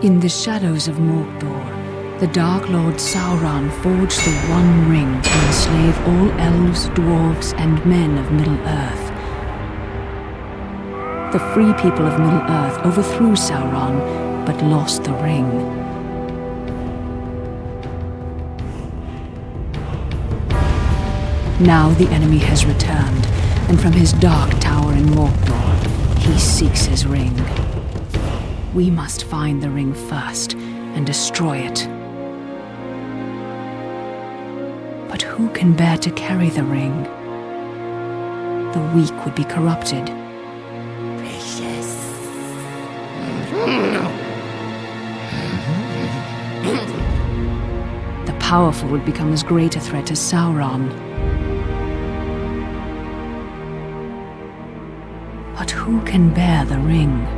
In the shadows of Mordor, the Dark Lord Sauron forged the One Ring to enslave all elves, dwarves, and men of Middle-earth. The free people of Middle-earth overthrew Sauron, but lost the ring. Now the enemy has returned, and from his dark tower in Mordor, he seeks his ring. We must find the ring first and destroy it. But who can bear to carry the ring? The weak would be corrupted. Precious. The powerful would become as great a threat as Sauron. But who can bear the ring?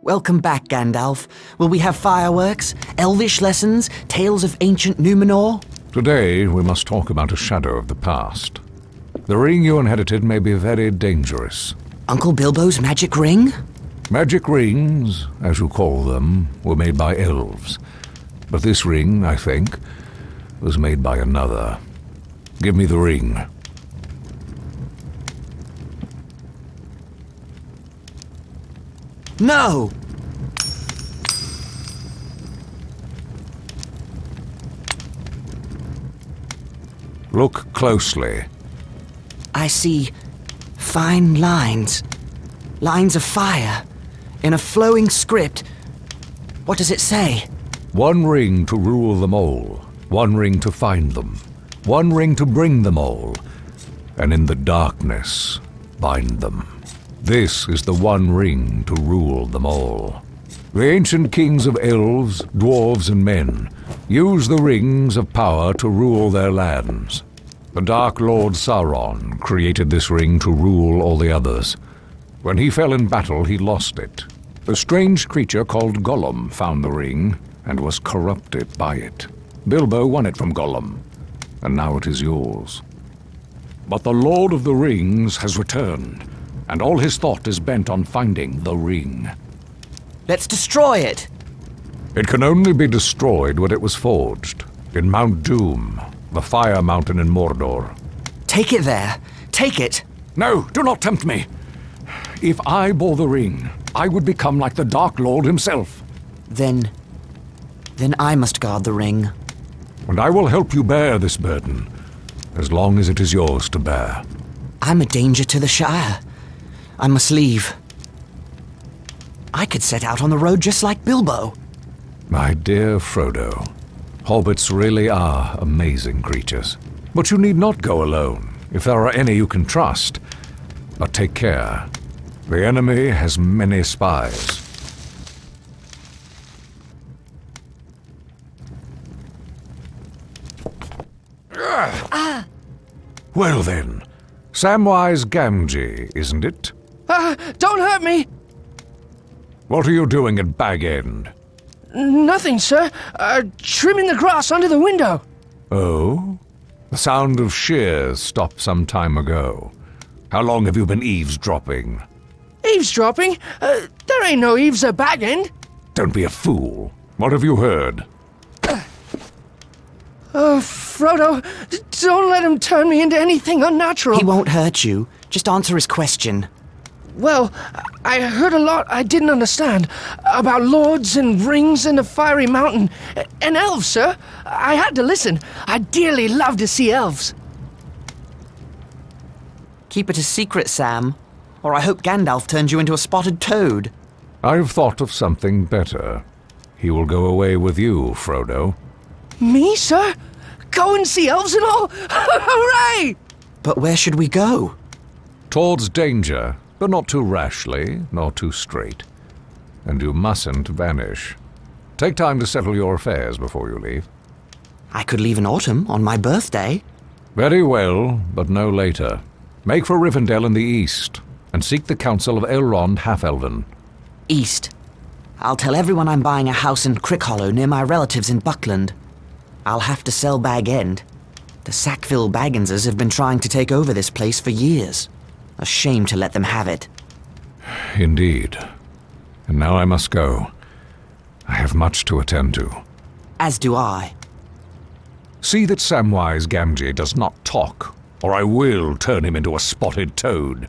Welcome back, Gandalf. Will we have fireworks, elvish lessons, tales of ancient Numenor? Today, we must talk about a shadow of the past. The ring you inherited may be very dangerous. Uncle Bilbo's magic ring? Magic rings, as you call them, were made by elves. But this ring, I think, was made by another. Give me the ring. No! Look closely. I see fine lines. Lines of fire. In a flowing script. What does it say? One ring to rule them all. One ring to find them. One ring to bring them all. And in the darkness, bind them. This is the one ring to rule them all. The ancient kings of elves, dwarves, and men use the rings of power to rule their lands. The Dark Lord Sauron created this ring to rule all the others. When he fell in battle, he lost it. A strange creature called Gollum found the ring and was corrupted by it. Bilbo won it from Gollum, and now it is yours. But the Lord of the Rings has returned, and all his thought is bent on finding the ring. Let's destroy it! It can only be destroyed when it was forged, in Mount Doom, the Fire Mountain in Mordor. Take it there! Take it! No, do not tempt me! If I bore the ring, I would become like the Dark Lord himself. Then I must guard the ring. And I will help you bear this burden, as long as it is yours to bear. I'm a danger to the Shire. I must leave. I could set out on the road just like Bilbo. My dear Frodo, hobbits really are amazing creatures. But you need not go alone, if there are any you can trust. But take care. The enemy has many spies. Well then, Samwise Gamgee, isn't it? Don't hurt me! What are you doing at Bag End? Nothing, sir. Trimming the grass under the window. Oh? The sound of shears stopped some time ago. How long have you been eavesdropping? Eavesdropping? There ain't no eaves at Bag End. Don't be a fool. What have you heard? Frodo, don't let him turn me into anything unnatural. He won't hurt you. Just answer his question. Well, I heard a lot I didn't understand. About lords and rings and the fiery mountain. And elves, sir. I had to listen. I dearly love to see elves. Keep it a secret, Sam. Or I hope Gandalf turns you into a spotted toad. I've thought of something better. He will go away with you, Frodo. Me, sir? Go and see elves and all? Hooray! But where should we go? Towards danger, but not too rashly, nor too straight. And you mustn't vanish. Take time to settle your affairs before you leave. I could leave in autumn, on my birthday. Very well, but no later. Make for Rivendell in the east, and seek the counsel of Elrond Half-Elven. East. I'll tell everyone I'm buying a house in Crickhollow near my relatives in Buckland. I'll have to sell Bag End. The Sackville Bagginses have been trying to take over this place for years. A shame to let them have it. Indeed. And now I must go. I have much to attend to. As do I. See that Samwise Gamgee does not talk, or I will turn him into a spotted toad.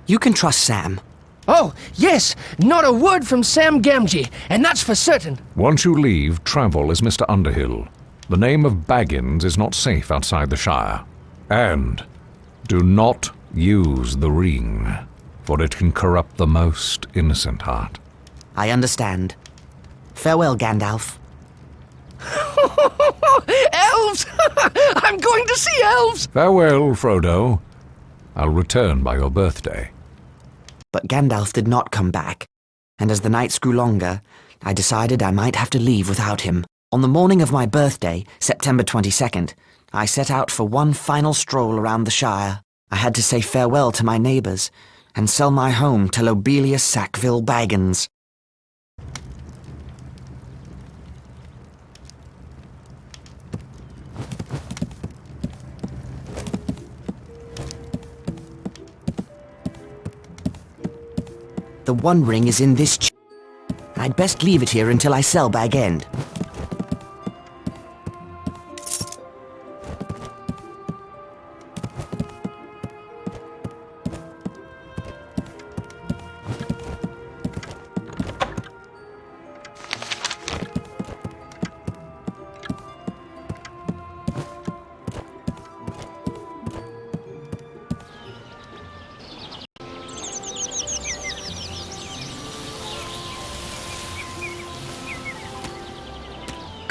You can trust Sam. Oh, yes, not a word from Sam Gamgee, and that's for certain. Once you leave, travel as Mr. Underhill. The name of Baggins is not safe outside the Shire. And do not use the ring, for it can corrupt the most innocent heart. I understand. Farewell, Gandalf. Elves! I'm going to see elves! Farewell, Frodo. I'll return by your birthday. But Gandalf did not come back, and as the nights grew longer, I decided I might have to leave without him. On the morning of my birthday, September 22nd, I set out for one final stroll around the Shire. I had to say farewell to my neighbours and sell my home to Lobelia Sackville Baggins. The One Ring is in this I'd best leave it here until I sell Bag End.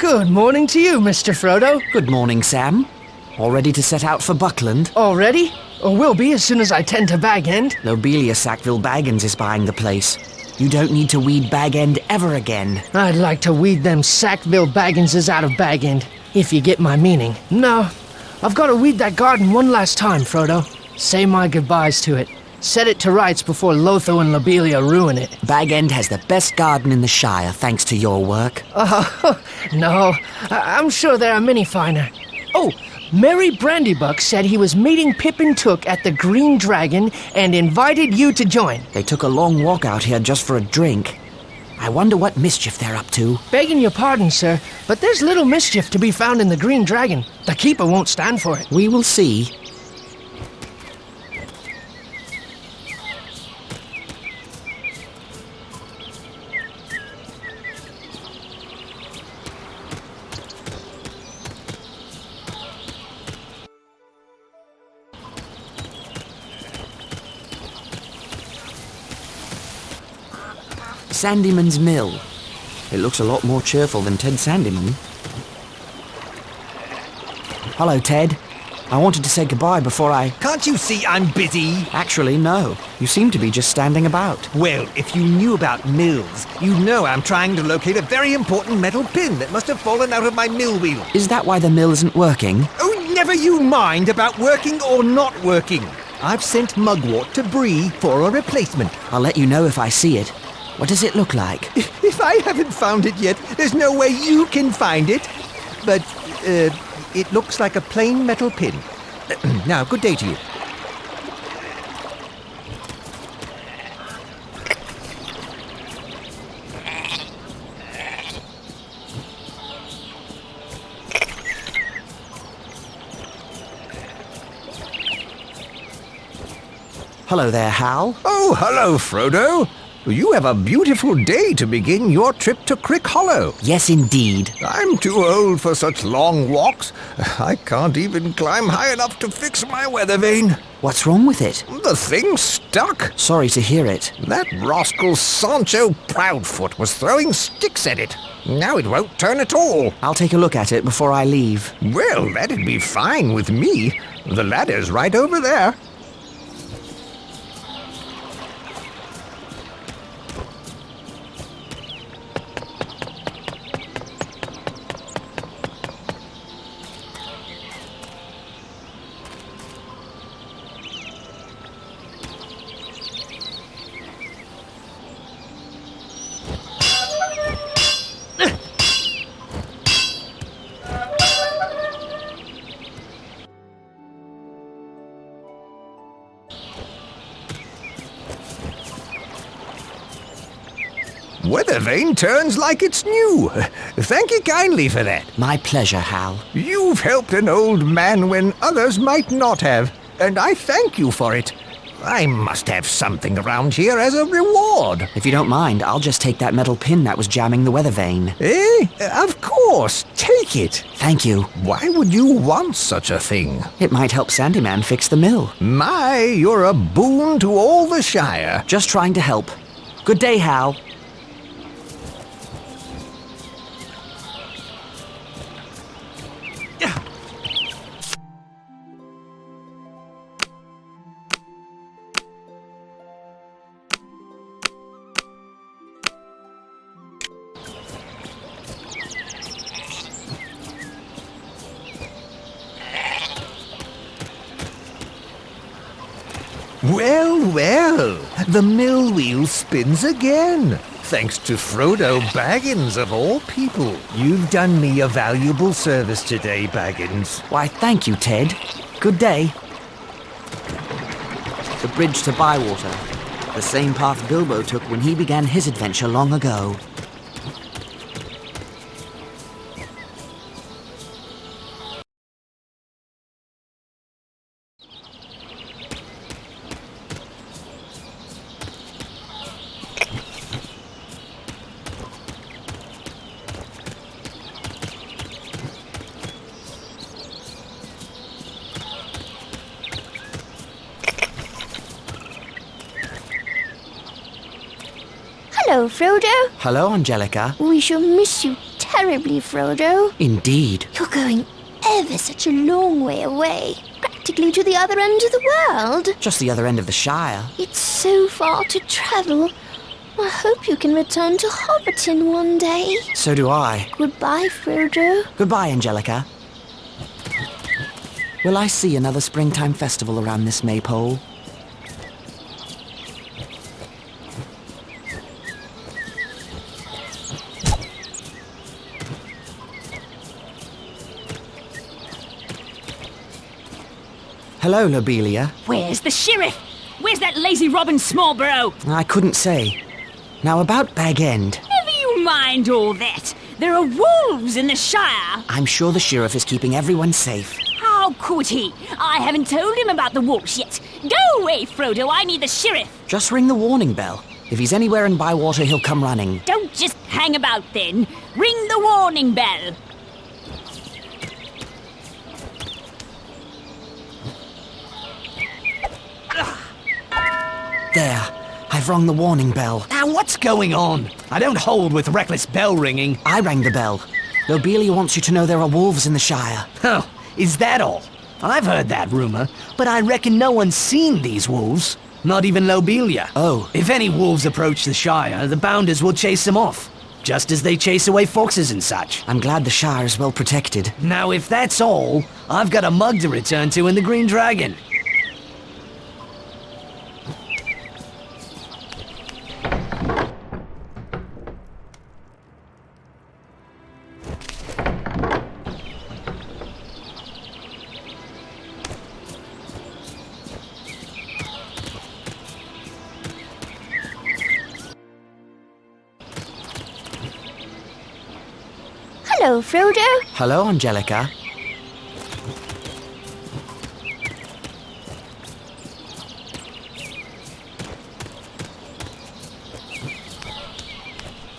Good morning to you, Mr. Frodo. Good morning, Sam. All ready to set out for Buckland? Already? Or will be as soon as I tend to Bag End. Lobelia Sackville Baggins is buying the place. You don't need to weed Bag End ever again. I'd like to weed them Sackville Bagginses out of Bag End, if you get my meaning. No, I've got to weed that garden one last time, Frodo. Say my goodbyes to it. Set it to rights before Lotho and Lobelia ruin it. Bag End has the best garden in the Shire, thanks to your work. Oh, no. I'm sure there are many finer. Oh, Merry Brandybuck said he was meeting Pippin Took at the Green Dragon and invited you to join. They took a long walk out here just for a drink. I wonder what mischief they're up to. Begging your pardon, sir, but there's little mischief to be found in the Green Dragon. The Keeper won't stand for it. We will see. Sandyman's Mill. It looks a lot more cheerful than Ted Sandyman. Hello, Ted. I wanted to say goodbye before I... Can't you see I'm busy? Actually, no. You seem to be just standing about. Well, if you knew about mills, you'd know I'm trying to locate a very important metal pin that must have fallen out of my mill wheel. Is that why the mill isn't working? Oh, never you mind about working or not working. I've sent Mugwort to Bree for a replacement. I'll let you know if I see it. What does it look like? If I haven't found it yet, there's no way you can find it. But, it looks like a plain metal pin. Now, good day to you. Hello there, Hal. Oh, hello, Frodo. You have a beautiful day to begin your trip to Crick Hollow. Yes, indeed. I'm too old for such long walks. I can't even climb high enough to fix my weather vane. What's wrong with it? The thing's stuck. Sorry to hear it. That rascal Sancho Proudfoot was throwing sticks at it. Now it won't turn at all. I'll take a look at it before I leave. Well, that'd be fine with me. The ladder's right over there. Weathervane turns like it's new. Thank you kindly for that. My pleasure, Hal. You've helped an old man when others might not have, and I thank you for it. I must have something around here as a reward. If you don't mind, I'll just take that metal pin that was jamming the weather vane. Eh? Of course. Take it. Thank you. Why would you want such a thing? It might help Sandyman fix the mill. My, you're a boon to all the Shire. Just trying to help. Good day, Hal. Well, well, the mill wheel spins again. Thanks to Frodo Baggins, of all people. You've done me a valuable service today, Baggins. Why, thank you, Ted. Good day. The bridge to Bywater. The same path Bilbo took when he began his adventure long ago. Hello, Frodo. Hello, Angelica. We shall miss you terribly, Frodo. Indeed. You're going ever such a long way away, practically to the other end of the world. Just the other end of the Shire. It's so far to travel. I hope you can return to Hobbiton one day. So do I. Goodbye, Frodo. Goodbye, Angelica. Will I see another springtime festival around this maypole? Hello, Lobelia. Where's the sheriff? Where's that lazy Robin Smallborough? I couldn't say. Now, about Bag End. Never you mind all that. There are wolves in the Shire. I'm sure the sheriff is keeping everyone safe. How could he? I haven't told him about the wolves yet. Go away, Frodo. I need the sheriff. Just ring the warning bell. If he's anywhere in Bywater, he'll come running. Don't just hang about then. Ring the warning bell. There. I've rung the warning bell. Now, what's going on? I don't hold with reckless bell ringing. I rang the bell. Lobelia wants you to know there are wolves in the Shire. Oh, is that all? I've heard that rumor, but I reckon no one's seen these wolves. Not even Lobelia. Oh. If any wolves approach the Shire, the Bounders will chase them off. Just as they chase away foxes and such. I'm glad the Shire is well protected. Now, if that's all, I've got a mug to return to in the Green Dragon. Hello, Frodo. Hello, Angelica.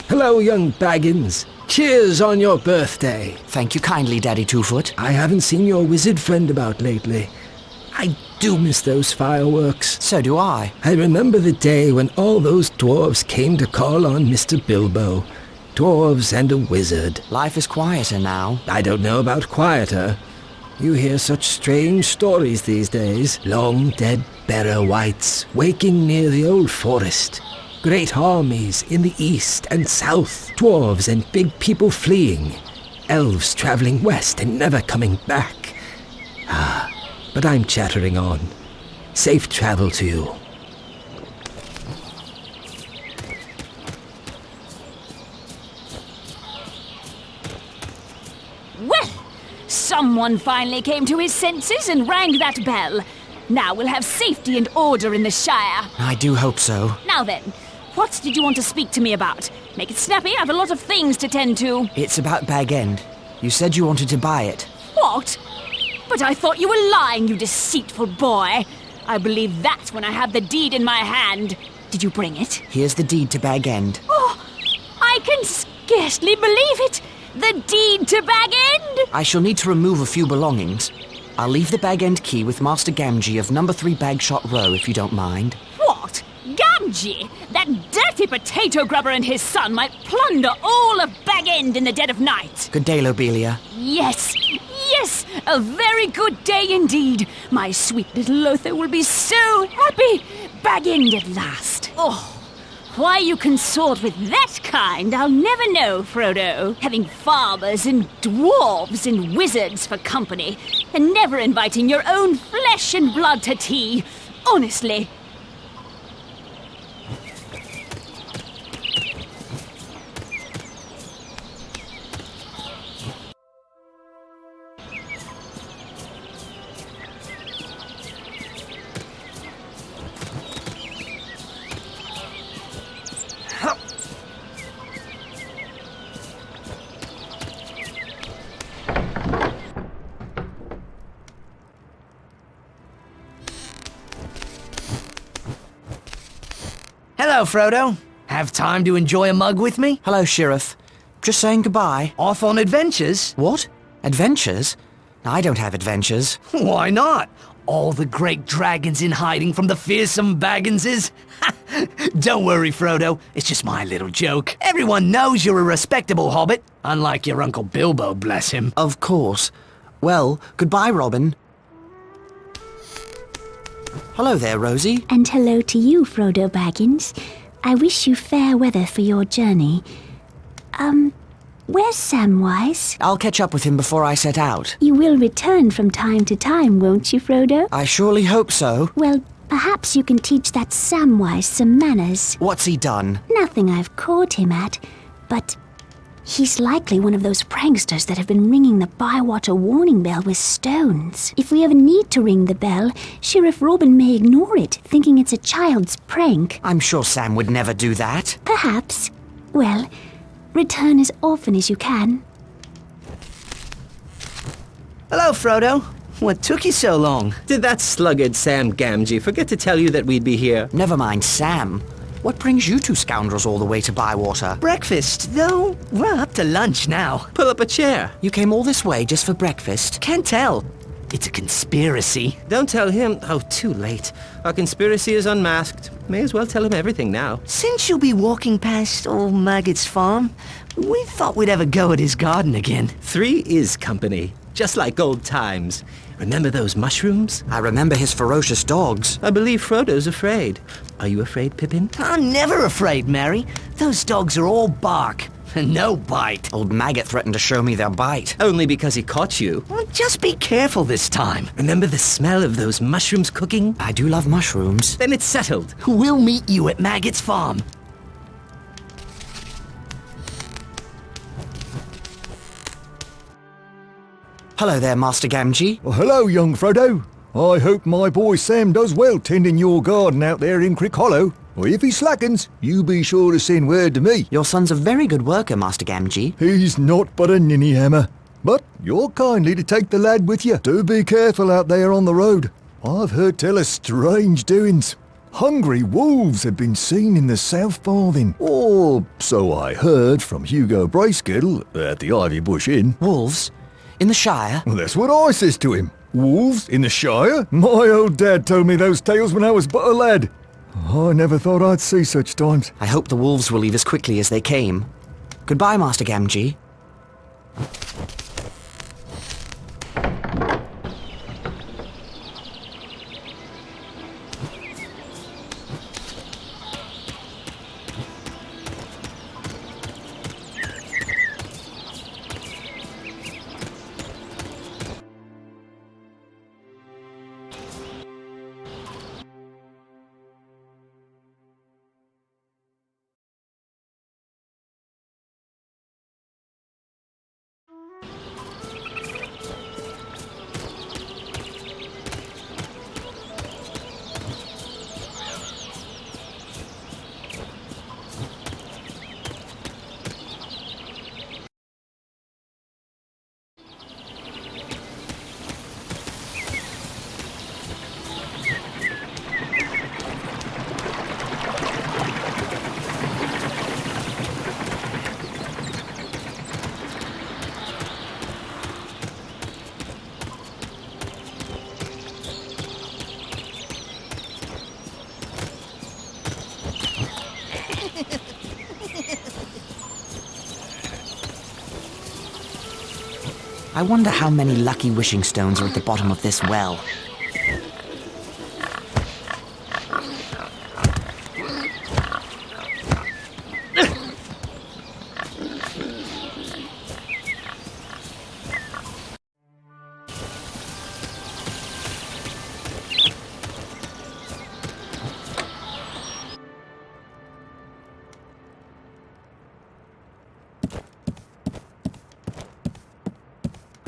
Hello, young Baggins. Cheers on your birthday. Thank you kindly, Daddy Twofoot. I haven't seen your wizard friend about lately. I do miss those fireworks. So do I. I remember the day when all those dwarves came to call on Mr. Bilbo. Dwarves and a wizard. Life is quieter now. I don't know about quieter. You hear such strange stories these days. Long dead Barrow Wights waking near the old forest. Great armies in the east and south. Dwarves and big people fleeing. Elves traveling west and never coming back. But I'm chattering on. Safe travel to you. Well, someone finally came to his senses and rang that bell. Now we'll have safety and order in the Shire. I do hope so. Now then, What did you want to speak to me about? Make it snappy, I have a lot of things to tend to. It's about Bag End. You said you wanted to buy it. What? But I thought you were lying, you deceitful boy. I believe that when I have the deed in my hand. Did you bring it? Here's the deed to Bag End. Oh, I can scarcely believe it. The deed to Bag End? I shall need to remove a few belongings. I'll leave the Bag End key with Master Gamgee of number 3 Bagshot Row, if you don't mind. What? Gamgee? That dirty potato grubber and his son might plunder all of Bag End in the dead of night. Good day, Lobelia. Yes, yes, a very good day indeed. My sweet little Lothar will be so happy. Bag End at last. Oh, why you consort with that kind, I'll never know, Frodo. Having farmers and dwarves and wizards for company, and never inviting your own flesh and blood to tea. Honestly. Hello, Frodo. Have time to enjoy a mug with me? Hello, Sheriff. Just saying goodbye. Off on adventures? What? Adventures? I don't have adventures. Why not? All the great dragons in hiding from the fearsome Bagginses? Don't worry, Frodo. It's just my little joke. Everyone knows you're a respectable hobbit, unlike your Uncle Bilbo, bless him. Of course. Well, goodbye, Robin. Hello there, Rosie. And hello to you, Frodo Baggins. I wish you fair weather for your journey. Where's Samwise? I'll catch up with him before I set out. You will return from time to time, won't you, Frodo? I surely hope so. Well, perhaps you can teach that Samwise some manners. What's he done? Nothing I've caught him at, but he's likely one of those pranksters that have been ringing the Bywater warning bell with stones. If we ever need to ring the bell, Sheriff Robin may ignore it, thinking it's a child's prank. I'm sure Sam would never do that. Perhaps. Well, return as often as you can. Hello, Frodo. What took you so long? Did that sluggard Sam Gamgee forget to tell you that we'd be here? Never mind Sam. What brings you two scoundrels all the way to Bywater? Breakfast, though we're up to lunch now. Pull up a chair. You came all this way just for breakfast? Can't tell. It's a conspiracy. Don't tell him. Oh, too late. Our conspiracy is unmasked. May as well tell him everything now. Since you'll be walking past old Maggot's farm, we thought we'd have a go at his garden again. 3 is company, just like old times. Remember those mushrooms? I remember his ferocious dogs. I believe Frodo's afraid. Are you afraid, Pippin? I'm never afraid, Mary. Those dogs are all bark and no bite. Old Maggot threatened to show me their bite. Only because he caught you. Well, just be careful this time. Remember the smell of those mushrooms cooking? I do love mushrooms. Then it's settled. We'll meet you at Maggot's farm. Hello there, Master Gamgee. Well, hello, young Frodo. I hope my boy Sam does well tending your garden out there in Crick Hollow. Or if he slackens, you be sure to send word to me. Your son's a very good worker, Master Gamgee. He's not but a ninny hammer. But you're kindly to take the lad with you. Do be careful out there on the road. I've heard tell of strange doings. Hungry wolves have been seen in the South Farthing. Or so I heard from Hugo Bracegirdle at the Ivy Bush Inn. Wolves? In the Shire? Well, that's what I says to him. Wolves in the Shire? My old dad told me those tales when I was but a lad. I never thought I'd see such times. I hope the wolves will leave as quickly as they came. Goodbye, Master Gamgee. I wonder how many lucky wishing stones are at the bottom of this well.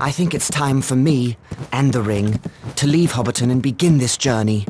I think it's time for me, and the ring, to leave Hobbiton and begin this journey.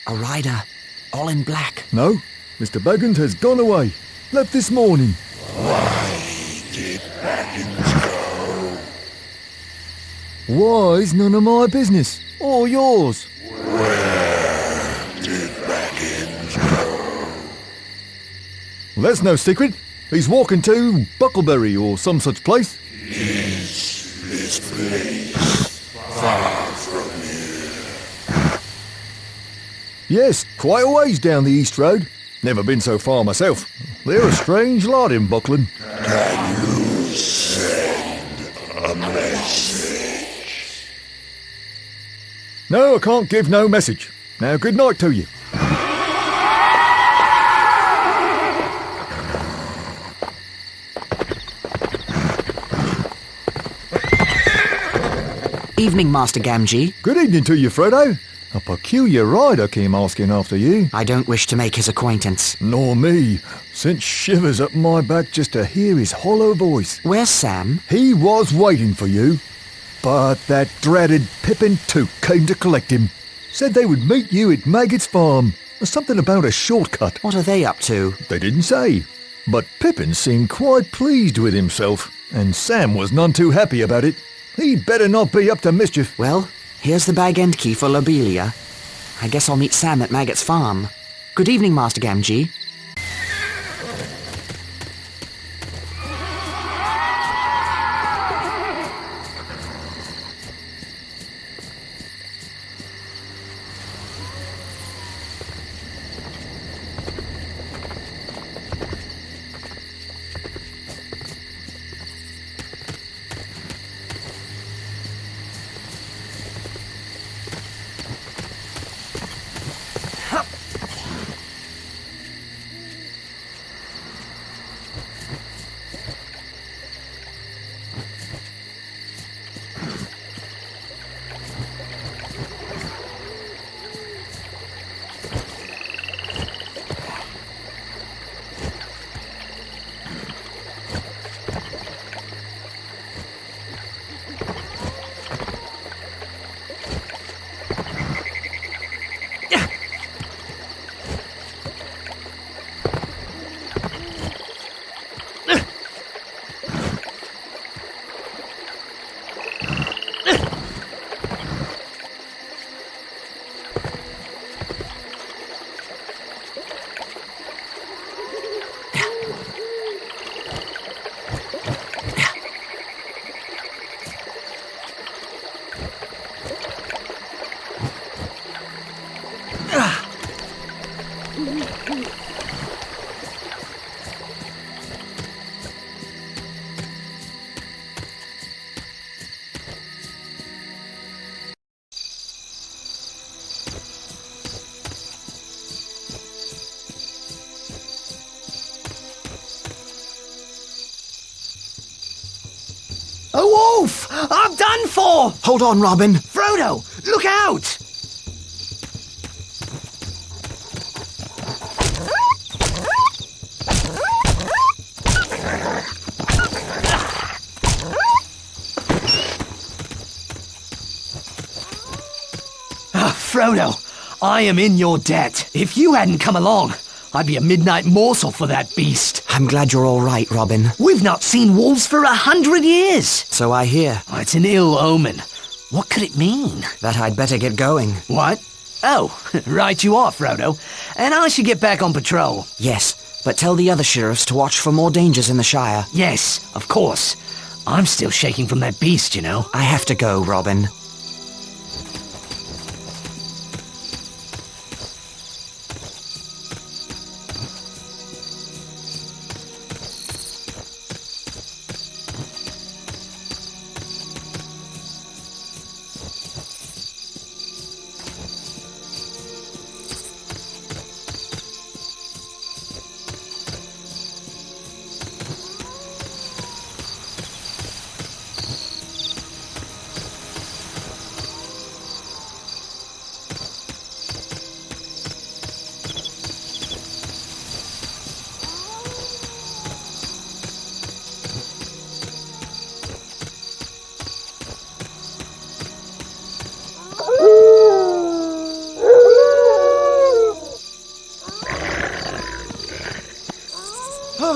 A rider, all in black. No, Mr. Baggins has gone away. Left this morning. Why did Baggins go? Why's none of my business, or yours. Where did Baggins go? Well, that's no secret. He's walking to Buckleberry or some such place. Is this place far from here? Yes, quite a ways down the East Road. Never been so far myself. They're a strange lot in Buckland. Can you send a message? No, I can't give no message. Now, good night to you. Evening, Master Gamgee. Good evening to you, Frodo. A peculiar rider came asking after you. I don't wish to make his acquaintance. Nor me. Sent shivers up my back just to hear his hollow voice. Where's Sam? He was waiting for you. But that dratted Pippin Took came to collect him. Said they would meet you at Maggot's farm. Something about a shortcut. What are they up to? They didn't say. But Pippin seemed quite pleased with himself, and Sam was none too happy about it. He'd better not be up to mischief. Well, here's the bag end key for Lobelia. I guess I'll meet Sam at Maggot's farm. Good evening, Master Gamgee. I'm done for! Hold on, Robin. Frodo, look out! Frodo, I am in your debt. If you hadn't come along, I'd be a midnight morsel for that beast. I'm glad you're all right, Robin. We've not seen wolves for 100 years. So I hear. Oh, it's an ill omen. What could it mean? That I'd better get going. What? Oh, right you are, Frodo. And I should get back on patrol. Yes, but tell the other sheriffs to watch for more dangers in the Shire. Yes, of course. I'm still shaking from that beast, you know. I have to go, Robin.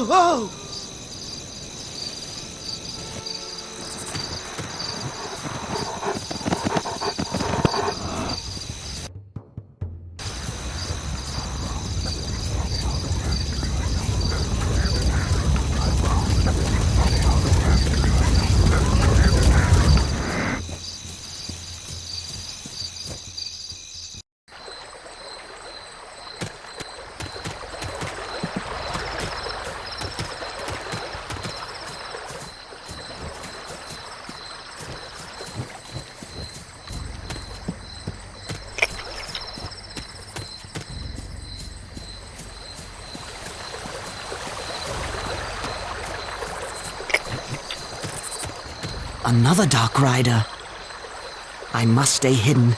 Whoa! Another Dark Rider. I must stay hidden.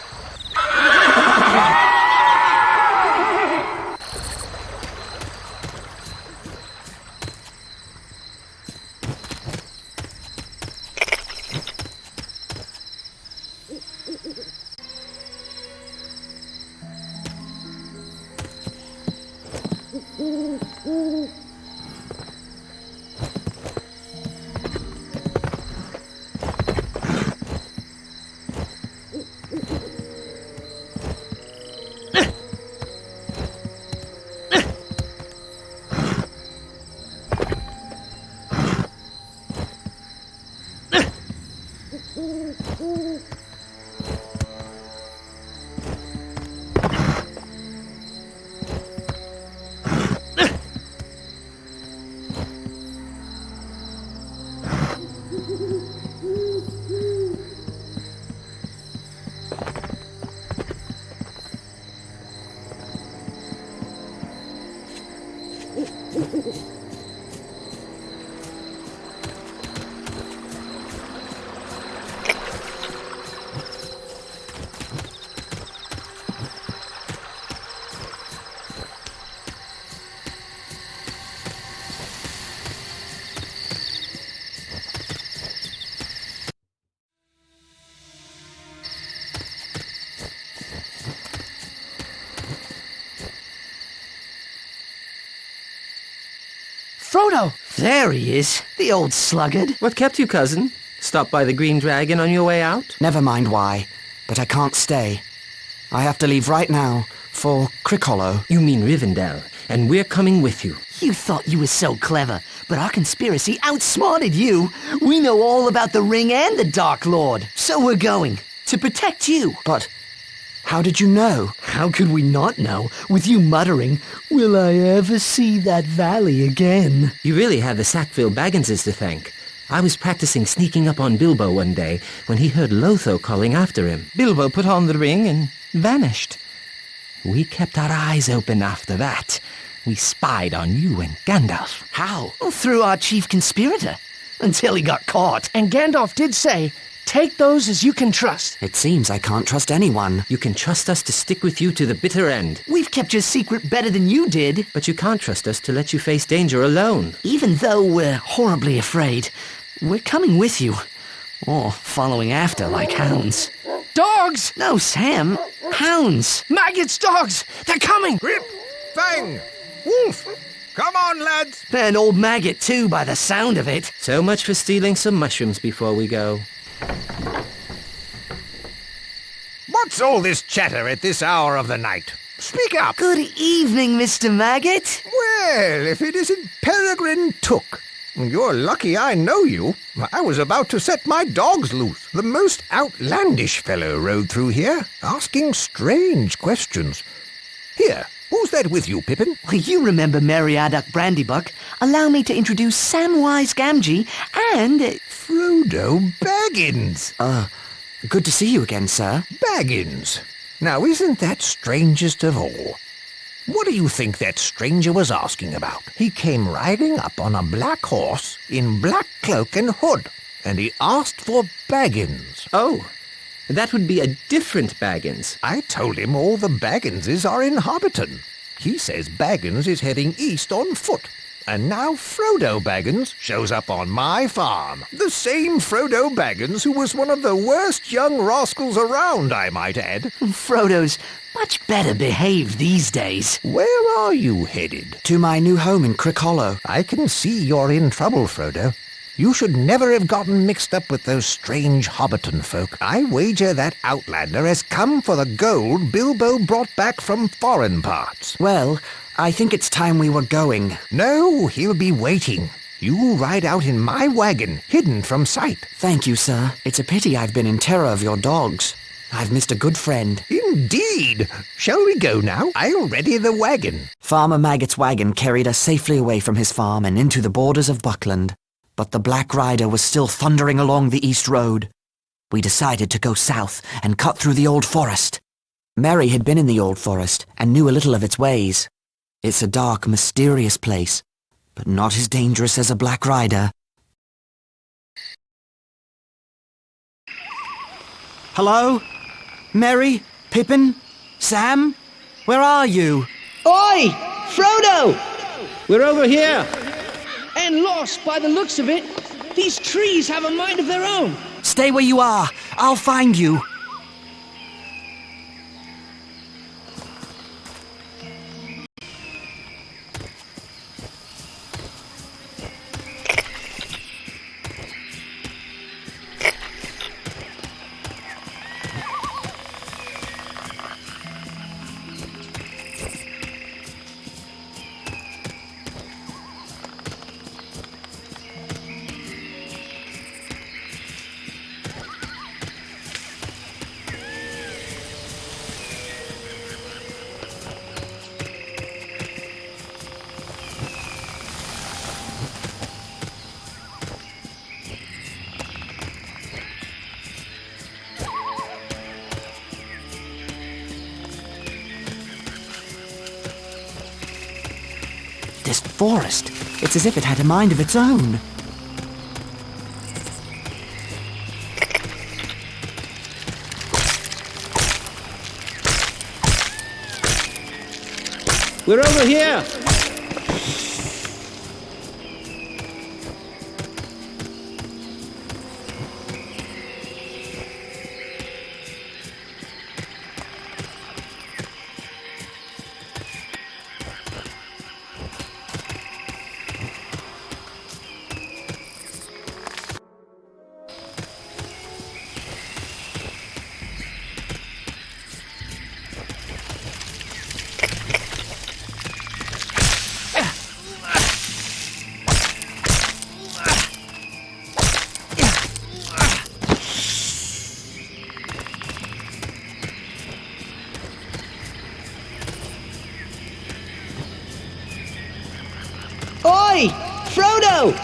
Frodo! There he is, the old sluggard. What kept you, cousin? Stop by the Green Dragon on your way out? Never mind why, but I can't stay. I have to leave right now for Crickhollow. You mean Rivendell, and we're coming with you. You thought you were so clever, but our conspiracy outsmarted you. We know all about the Ring and the Dark Lord, so we're going to protect you. But how did you know? How could we not know, with you muttering, "Will I ever see that valley again?" You really have the Sackville Bagginses to thank. I was practicing sneaking up on Bilbo one day when he heard Lotho calling after him. Bilbo put on the ring and vanished. We kept our eyes open after that. We spied on you and Gandalf. How? Well, through our chief conspirator, until he got caught. And Gandalf did say take those as you can trust. It seems I can't trust anyone. You can trust us to stick with you to the bitter end. We've kept your secret better than you did. But you can't trust us to let you face danger alone. Even though we're horribly afraid, we're coming with you. Or following after like hounds. Dogs! No, Sam. Hounds. Maggots, dogs! They're coming! Rip! Fang! Wolf! Come on, lads! They're an old maggot too, by the sound of it. So much for stealing some mushrooms before we go. What's all this chatter at this hour of the night? Speak up! Good evening, Mr. Maggot. Well, if it isn't Peregrine Took. You're lucky I know you. I was about to set my dogs loose. The most outlandish fellow rode through here, asking strange questions. Here, who's that with you, Pippin? Well, you remember Meriadoc Brandybuck. Allow me to introduce Samwise Gamgee and... Frodo Baggins. Good to see you again, sir. Baggins. Now, isn't that strangest of all? What do you think that stranger was asking about? He came riding up on a black horse in black cloak and hood, and he asked for Baggins. Oh, that would be a different Baggins. I told him all the Bagginses are in Hobbiton. He says Baggins is heading east on foot. And now Frodo Baggins shows up on my farm. The same Frodo Baggins who was one of the worst young rascals around, I might add. Frodo's much better behaved these days. Where are you headed? To my new home in Crick Hollow. I can see you're in trouble, Frodo. You should never have gotten mixed up with those strange Hobbiton folk. I wager that outlander has come for the gold Bilbo brought back from foreign parts. Well, I think it's time we were going. No, he'll be waiting. You ride out in my wagon, hidden from sight. Thank you, sir. It's a pity I've been in terror of your dogs. I've missed a good friend. Indeed. Shall we go now? I'll ready the wagon. Farmer Maggot's wagon carried us safely away from his farm and into the borders of Buckland. But the Black Rider was still thundering along the East Road. We decided to go south and cut through the Old Forest. Merry had been in the Old Forest and knew a little of its ways. It's a dark, mysterious place, but not as dangerous as a Black Rider. Hello? Merry? Pippin? Sam? Where are you? Oi! Frodo! We're over here! And lost by the looks of it. These trees have a mind of their own. Stay where you are. I'll find you. This forest, it's as if it had a mind of its own. We're over here! Oi! Frodo!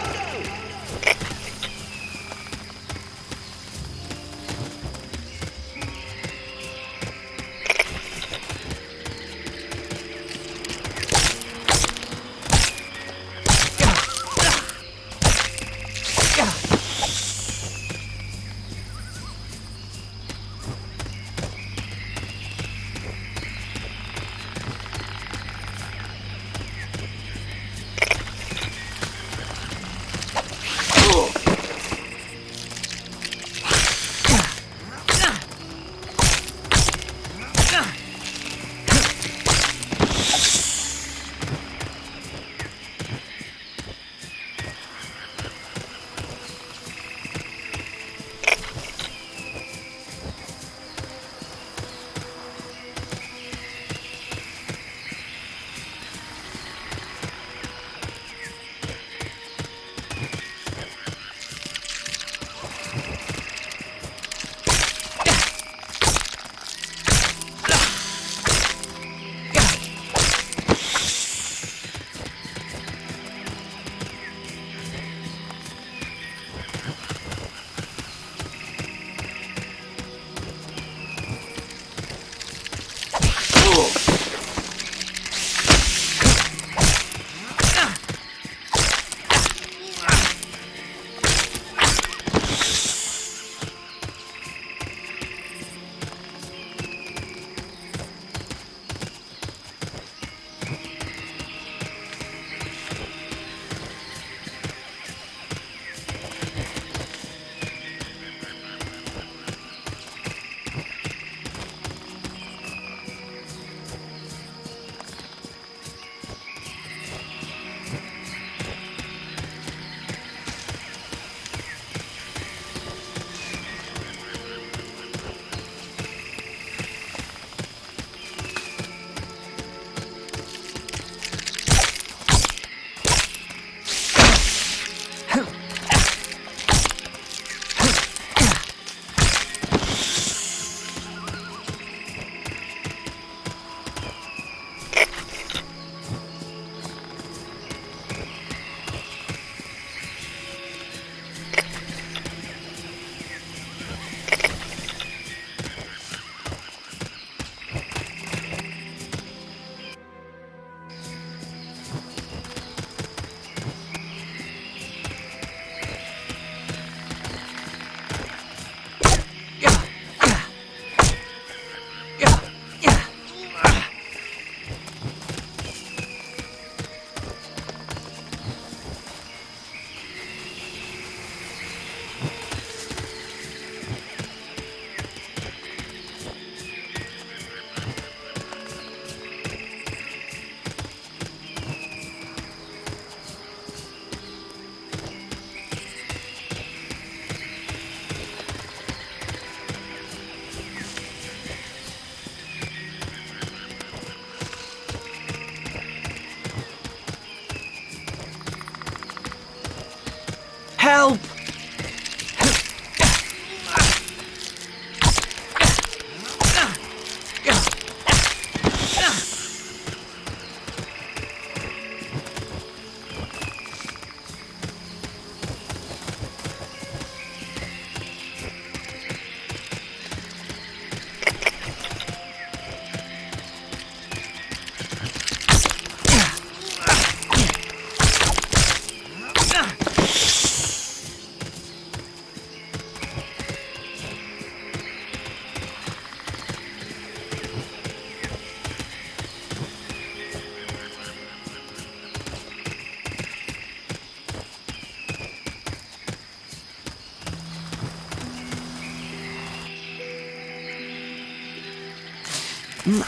Help!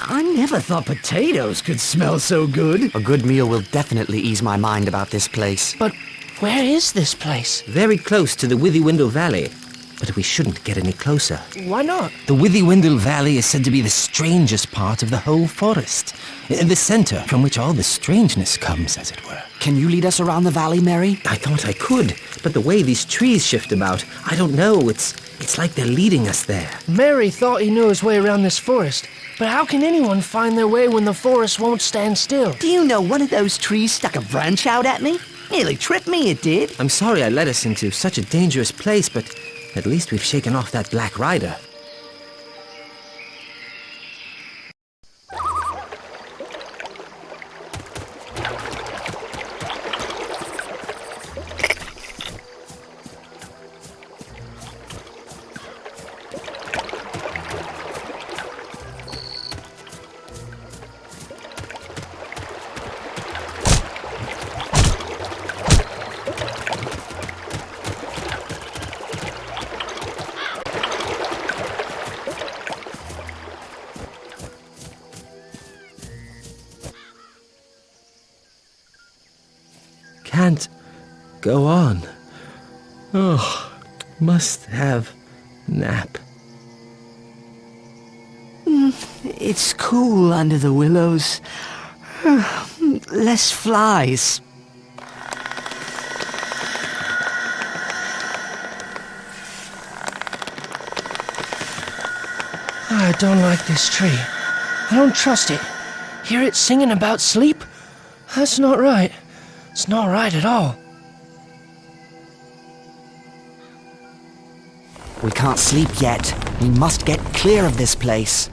I never thought potatoes could smell so good. A good meal will definitely ease my mind about this place. But where is this place? Very close to the Withywindle Valley. But we shouldn't get any closer. Why not? The Withywindle Valley is said to be the strangest part of the whole forest. The center from which all the strangeness comes, as it were. Can you lead us around the valley, Mary? I thought I could, but the way these trees shift about, I don't know. It's like they're leading us there. Mary thought he knew his way around this forest. But how can anyone find their way when the forest won't stand still? Do you know one of those trees stuck a branch out at me? Nearly tripped me, it did. I'm sorry I led us into such a dangerous place, but at least we've shaken off that Black Rider. Can't go on. Oh, must have nap. It's cool under the willows. Less flies. I don't like this tree. I don't trust it. Hear it singing about sleep? That's not right. It's not right at all. We can't sleep yet. We must get clear of this place.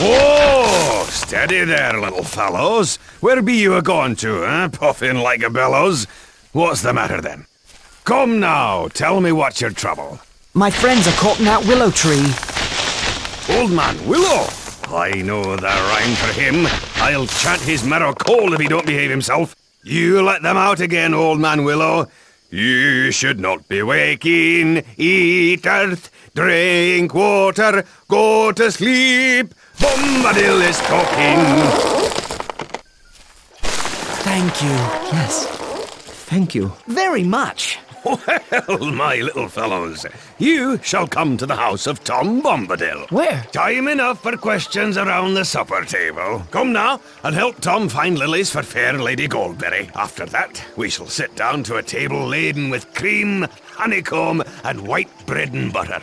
Whoa! Steady there, little fellows. Where be you a-going to, puffing like a bellows? What's the matter, then? Come now, tell me what's your trouble. My friends are caught in that willow tree. Old Man Willow? I know the rhyme for him. I'll chant his marrow cold if he don't behave himself. You let them out again, Old Man Willow. You should not be waking. Eat earth, drink water, go to sleep. Bombadil is talking. Thank you. Yes, thank you. Very much. Well, my little fellows, you shall come to the house of Tom Bombadil. Where? Time enough for questions around the supper table. Come now, and help Tom find lilies for fair Lady Goldberry. After that, we shall sit down to a table laden with cream, honeycomb, and white bread and butter.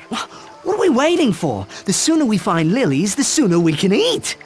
What are we waiting for? The sooner we find lilies, the sooner we can eat.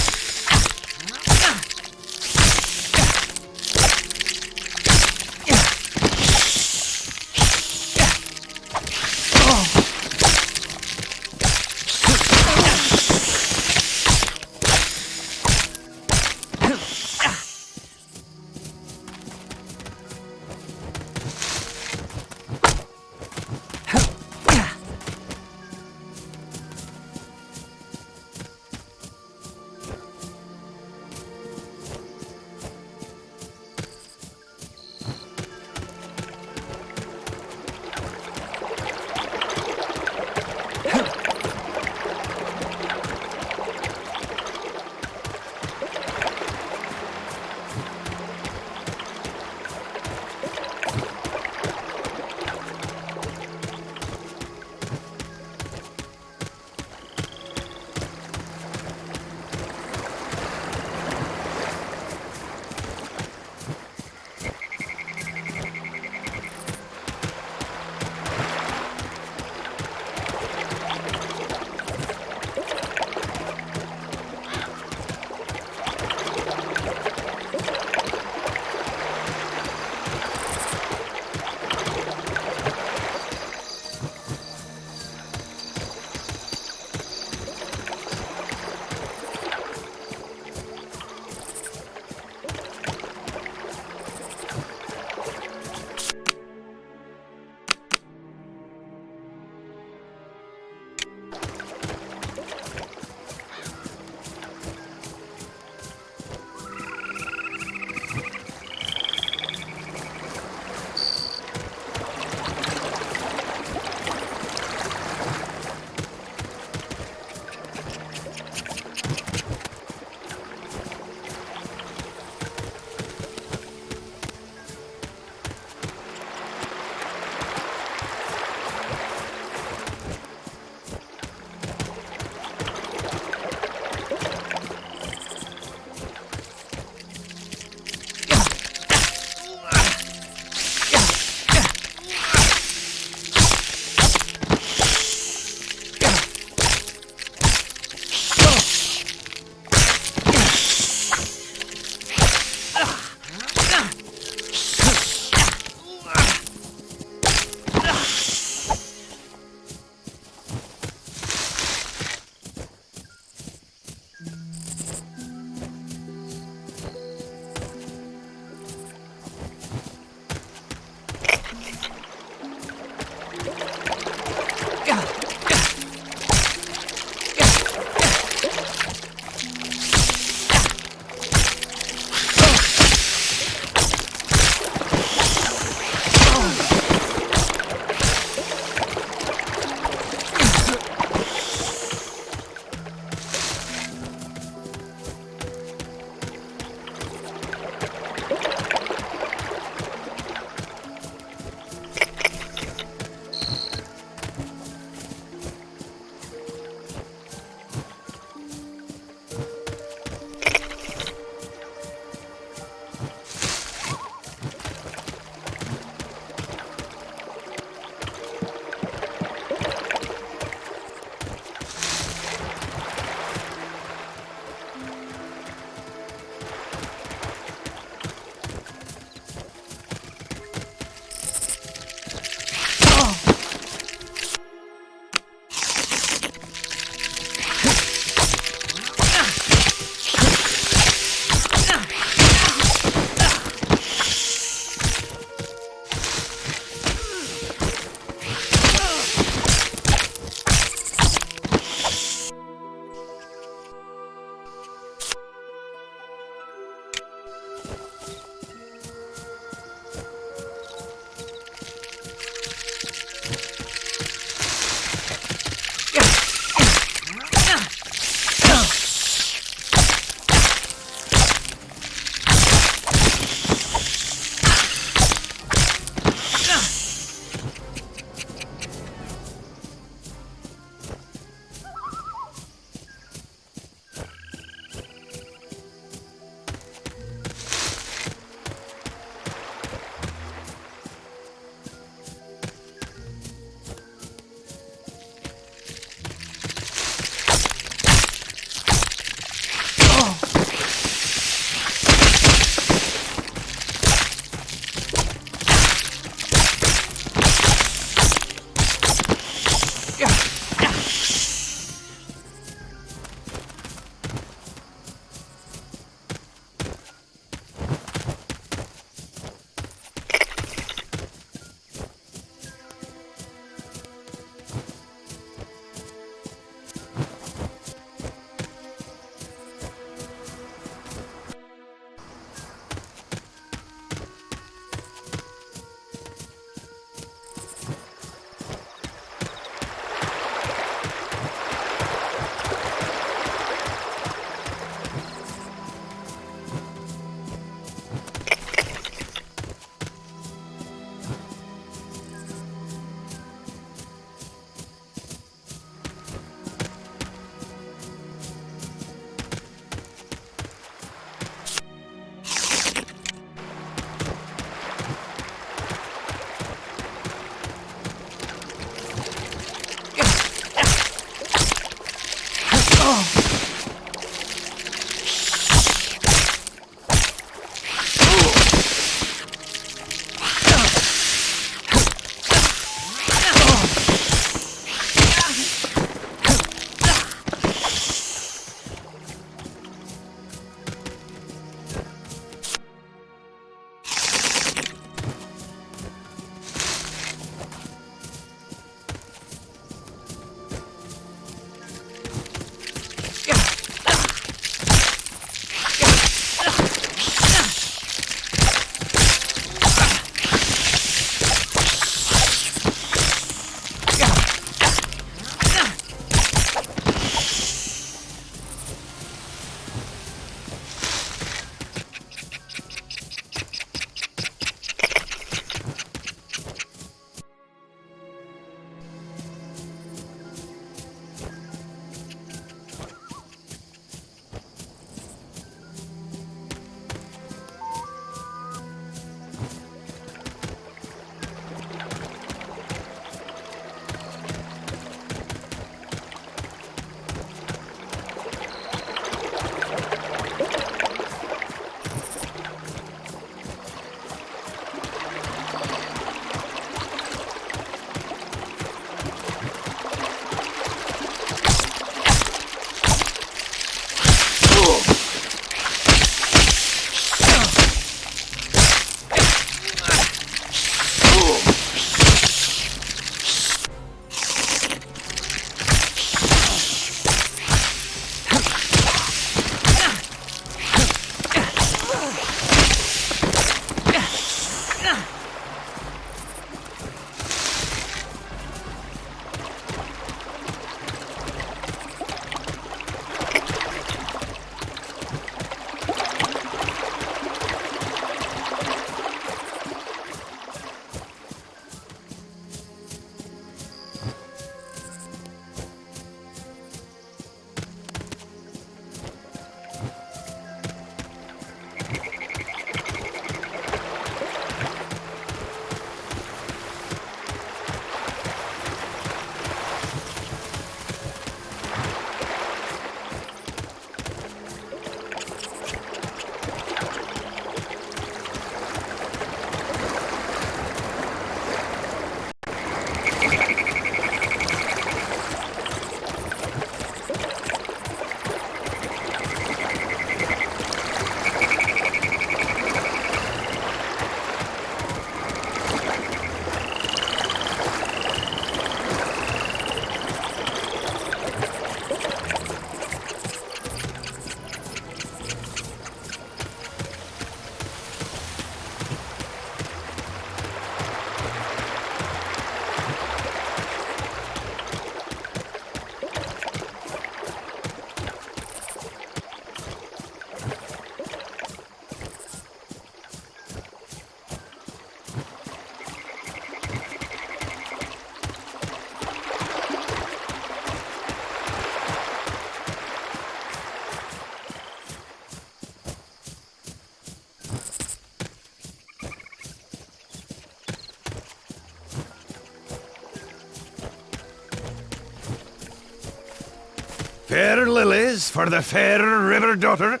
Fair lilies for the fair river daughter.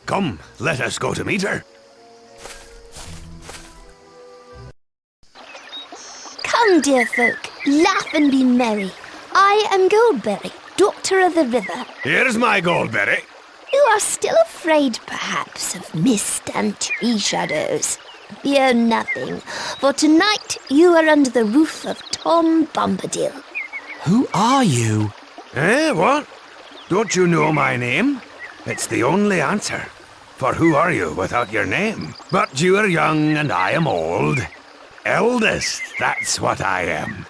Come, let us go to meet her. Come, dear folk, laugh and be merry. I am Goldberry, Doctor of the River. Here's my Goldberry. You are still afraid, perhaps, of mist and tree shadows. Fear nothing, for tonight you are under the roof of Tom Bombadil. Who are you? Eh, what? Don't you know my name? It's the only answer. For who are you without your name? But you are young and I am old. Eldest, that's what I am.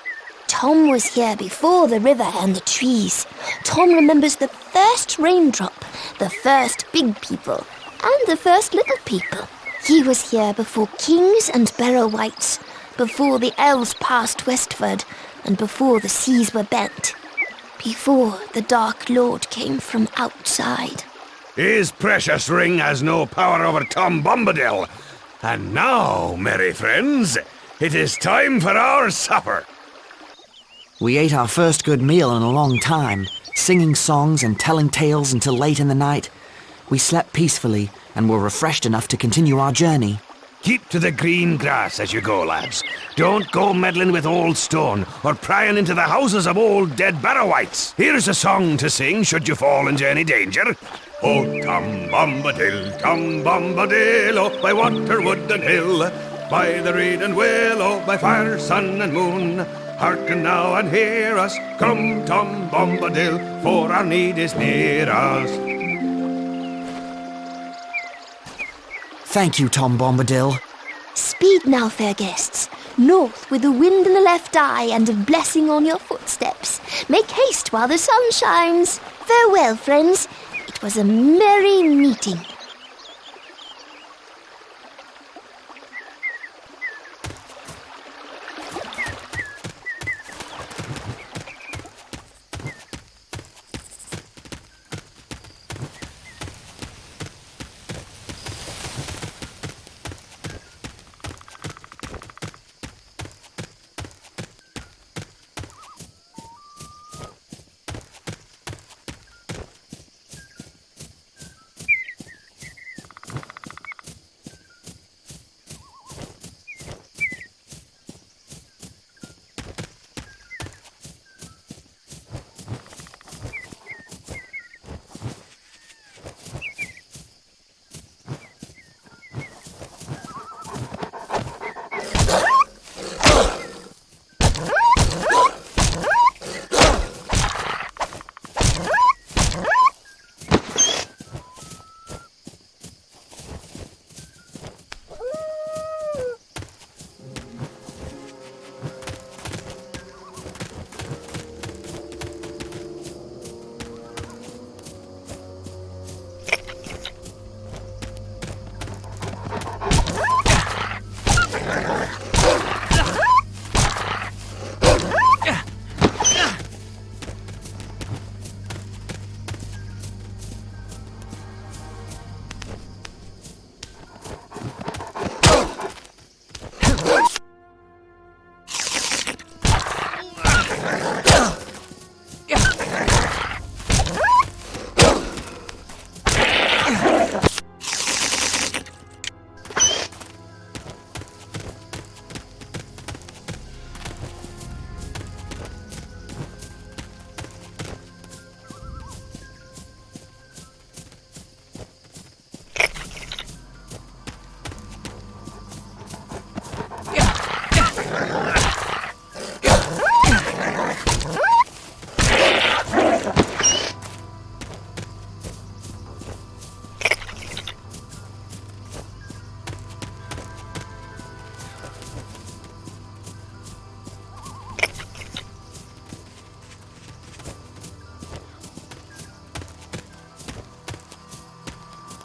Tom was here before the river and the trees. Tom remembers the first raindrop, the first big people, and the first little people. He was here before kings and Barrow Wights, before the elves passed westward, and before the seas were bent. Before the Dark Lord came from outside. His precious ring has no power over Tom Bombadil. And now, merry friends, it is time for our supper. We ate our first good meal in a long time, singing songs and telling tales until late in the night. We slept peacefully and were refreshed enough to continue our journey. Keep to the green grass as you go, lads. Don't go meddling with old stone or prying into the houses of old dead Barrowites. Here's a song to sing should you fall into any danger. Oh, Tom Bombadil, oh, by water, wood and hill, by the reed and willow, by fire, sun and moon. Hearken now and hear us, come Tom Bombadil, for our need is near us. Thank you, Tom Bombadil. Speed now, fair guests. North with the wind in the left eye and a blessing on your footsteps. Make haste while the sun shines. Farewell, friends. It was a merry meeting.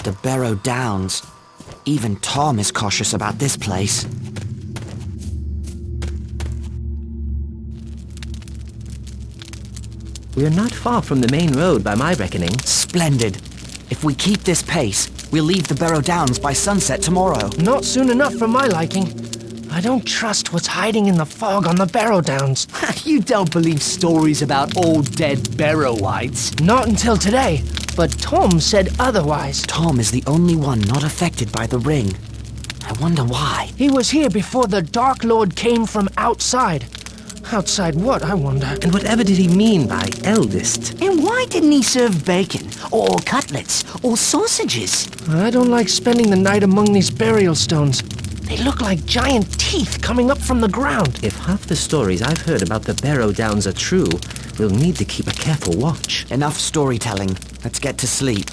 The Barrow Downs. Even Tom is cautious about this place. We're not far from the main road by my reckoning. Splendid. If we keep this pace, we'll leave the Barrow Downs by sunset tomorrow. Not soon enough for my liking. I don't trust what's hiding in the fog on the Barrow Downs. You don't believe stories about old dead Barrowites? Not until today, but Tom said otherwise. Tom is the only one not affected by the ring. I wonder why. He was here before the Dark Lord came from outside. Outside what, I wonder? And whatever did he mean by eldest? And why didn't he serve bacon, or cutlets, or sausages? I don't like spending the night among these burial stones. They look like giant teeth coming up from the ground. If half the stories I've heard about the Barrow Downs are true, we'll need to keep a careful watch. Enough storytelling. Let's get to sleep.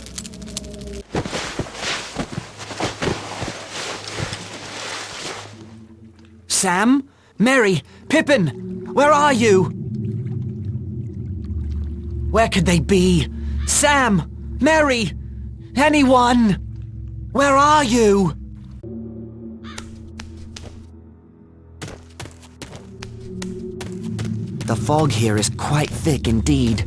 Sam? Mary? Pippin? Where are you? Where could they be? Sam? Mary? Anyone? Where are you? The fog here is quite thick indeed.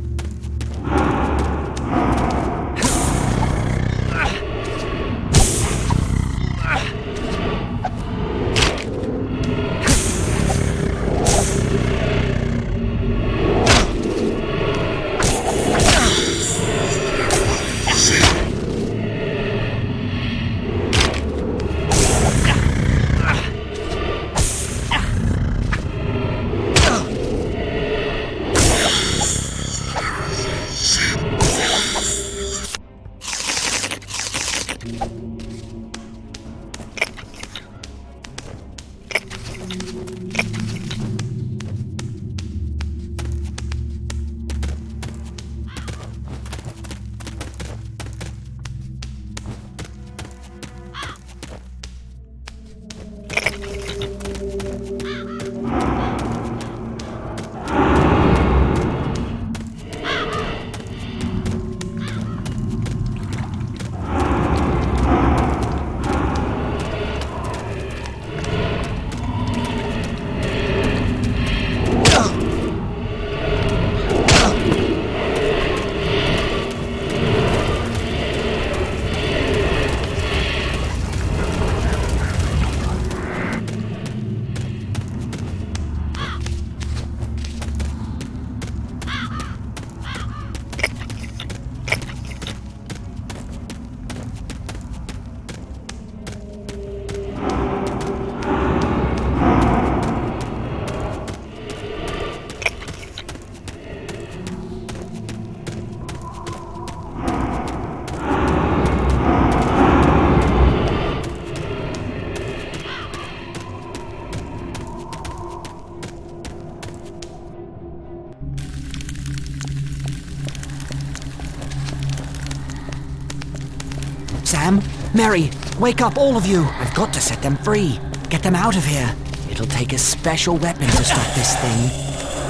Sam, Mary, wake up, all of you. I've got to set them free. Get them out of here. It'll take a special weapon to stop this thing,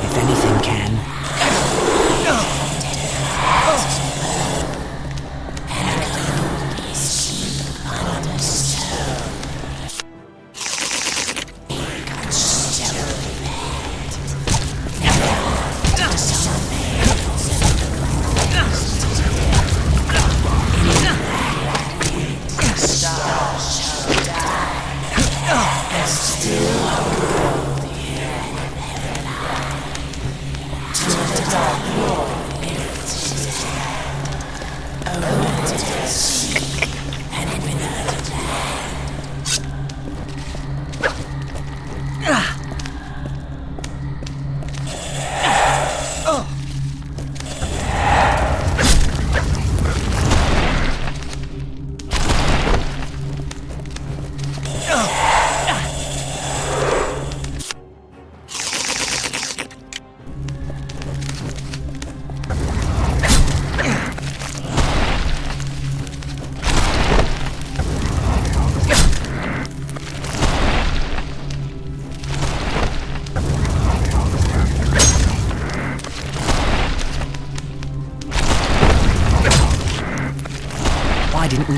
if anything can.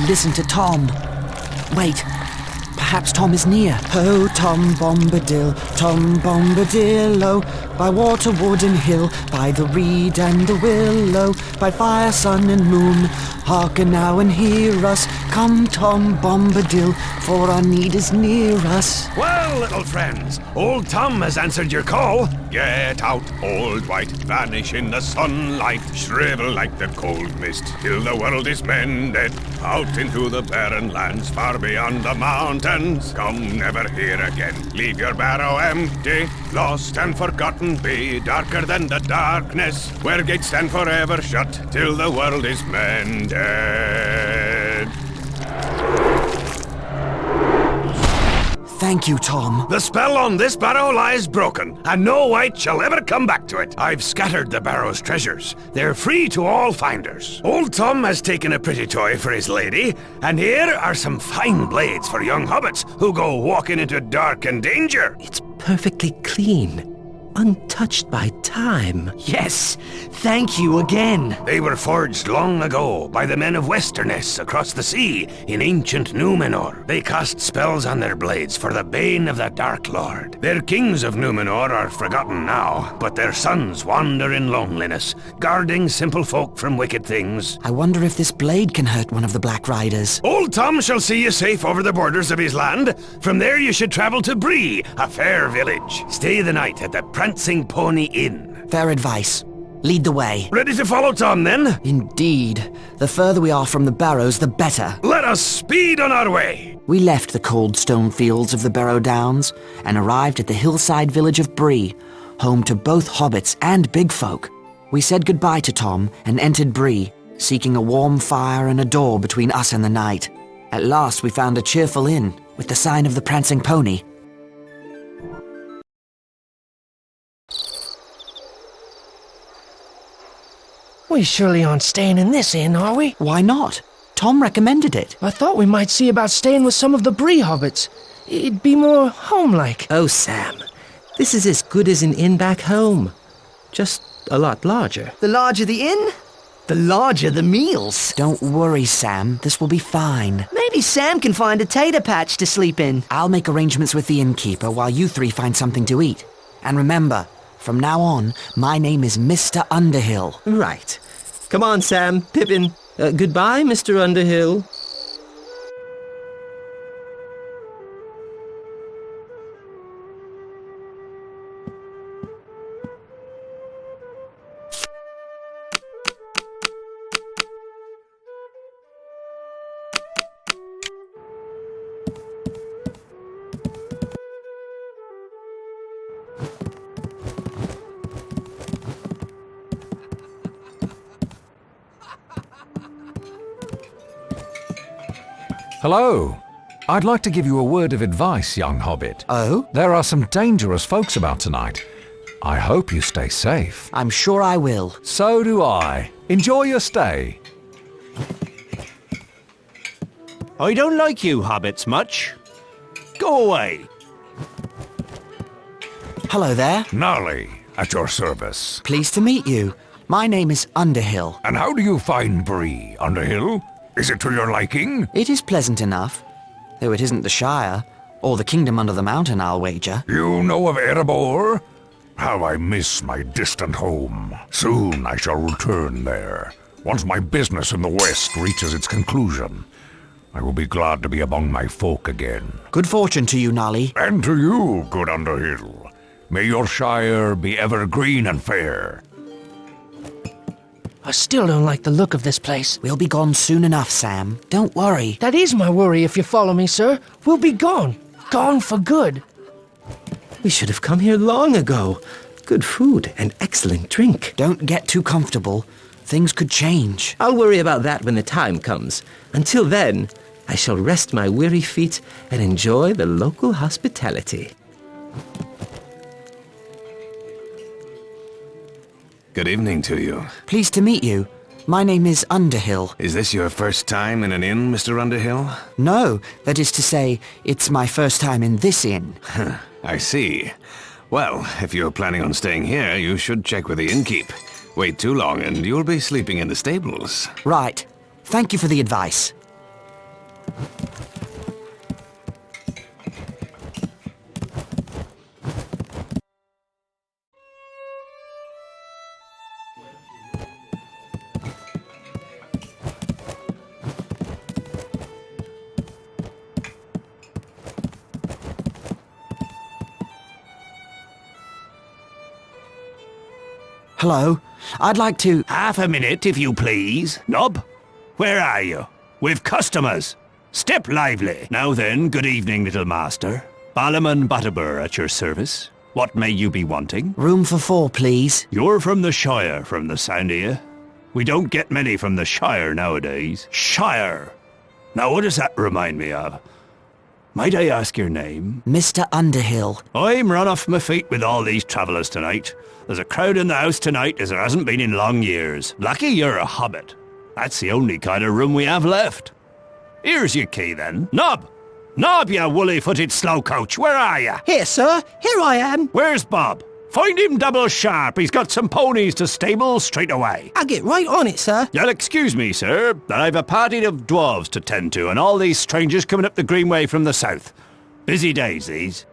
Listen to Tom. Wait, perhaps Tom is near. Oh, Tom Bombadil, Tom Bombadillo, by water, wood and hill, by the reed and the willow, by fire, sun and moon, hearken now and hear us. Come, Tom Bombadil, for our need is near us. Well, little friends, old Tom has answered your call. Get out, old white, vanish in the sunlight, shrivel like the cold mist, till the world is mended. Out into the barren lands, far beyond the mountains. Come never here again, leave your barrow empty. Lost and forgotten be, darker than the darkness, where gates stand forever shut, till the world is mended. Thank you, Tom. The spell on this barrow lies broken, and no wight shall ever come back to it. I've scattered the barrow's treasures. They're free to all finders. Old Tom has taken a pretty toy for his lady, and here are some fine blades for young hobbits who go walking into dark and danger. It's perfectly clean, untouched by time. Yes, thank you again. They were forged long ago by the men of Westerness across the sea in ancient Numenor. They cast spells on their blades for the bane of the Dark Lord. Their kings of Numenor are forgotten now, but their sons wander in loneliness, guarding simple folk from wicked things. I wonder if this blade can hurt one of the Black Riders. Old Tom shall see you safe over the borders of his land. From there you should travel to Bree, a fair village. Stay the night at the Prancing Pony Inn. Fair advice. Lead the way. Ready to follow Tom, then? Indeed. The further we are from the barrows, the better. Let us speed on our way. We left the cold stone fields of the Barrow Downs and arrived at the hillside village of Bree, home to both hobbits and big folk. We said goodbye to Tom and entered Bree, seeking a warm fire and a door between us and the night. At last we found a cheerful inn with the sign of the Prancing Pony. We surely aren't staying in this inn, are we? Why not? Tom recommended it. I thought we might see about staying with some of the Bree hobbits. It'd be more home-like. Oh, Sam, this is as good as an inn back home. Just a lot larger. The larger the inn, the larger the meals. Don't worry, Sam. This will be fine. Maybe Sam can find a tater patch to sleep in. I'll make arrangements with the innkeeper while you three find something to eat. And remember, from now on, my name is Mr. Underhill. Right. Come on, Sam, Pippin. Goodbye, Mr. Underhill. Hello. I'd like to give you a word of advice, young hobbit. Oh? There are some dangerous folks about tonight. I hope you stay safe. I'm sure I will. So do I. Enjoy your stay. I don't like you hobbits much. Go away. Hello there. Nolly, at your service. Pleased to meet you. My name is Underhill. And how do you find Bree, Underhill? Is it to your liking? It is pleasant enough, though it isn't the Shire, or the kingdom under the mountain, I'll wager. You know of Erebor? How I miss my distant home. Soon I shall return there. Once my business in the west reaches its conclusion, I will be glad to be among my folk again. Good fortune to you, Nolly. And to you, good Underhill. May your Shire be ever green and fair. I still don't like the look of this place. We'll be gone soon enough, Sam. Don't worry. That is my worry, if you follow me, sir. We'll be gone. Gone for good. We should have come here long ago. Good food and excellent drink. Don't get too comfortable. Things could change. I'll worry about that when the time comes. Until then, I shall rest my weary feet and enjoy the local hospitality. Good evening to you. Pleased to meet you. My name is Underhill. Is this your first time in an inn, Mr. Underhill? No, that is to say, it's my first time in this inn. I see. Well, if you're planning on staying here, you should check with the innkeep. Wait too long and you'll be sleeping in the stables. Right. Thank you for the advice. Hello. I'd like to... Half a minute, if you please. Nob, where are you? We've customers. Step lively. Now then, good evening, little master. Balliman Butterbur at your service. What may you be wanting? Room for 4, please. You're from the Shire, from the sound of you. We don't get many from the Shire nowadays. Shire! Now what does that remind me of? Might I ask your name? Mr. Underhill. I'm run off my feet with all these travellers tonight. There's a crowd in the house tonight as there hasn't been in long years. Lucky you're a hobbit. That's the only kind of room we have left. Here's your key then. Nob! Nob, you woolly-footed slowcoach, where are you? Here, sir. Here I am. Where's Bob? Find him double sharp. He's got some ponies to stable straight away. I'll get right on it, sir. You'll excuse me, sir, that I've a party of dwarves to tend to and all these strangers coming up the Greenway from the south. Busy days, these.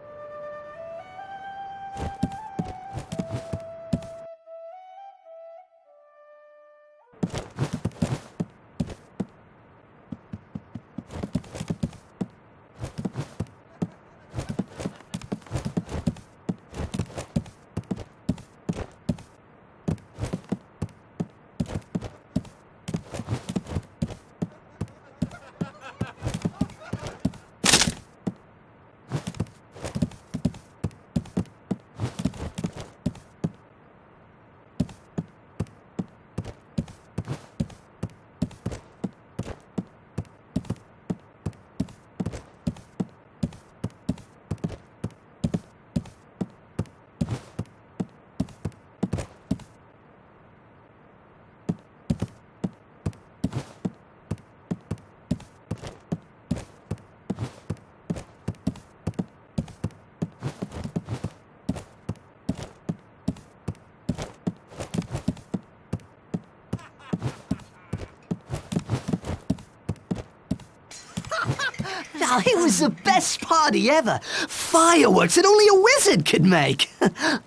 Now, it was the best party ever. Fireworks that only a wizard could make.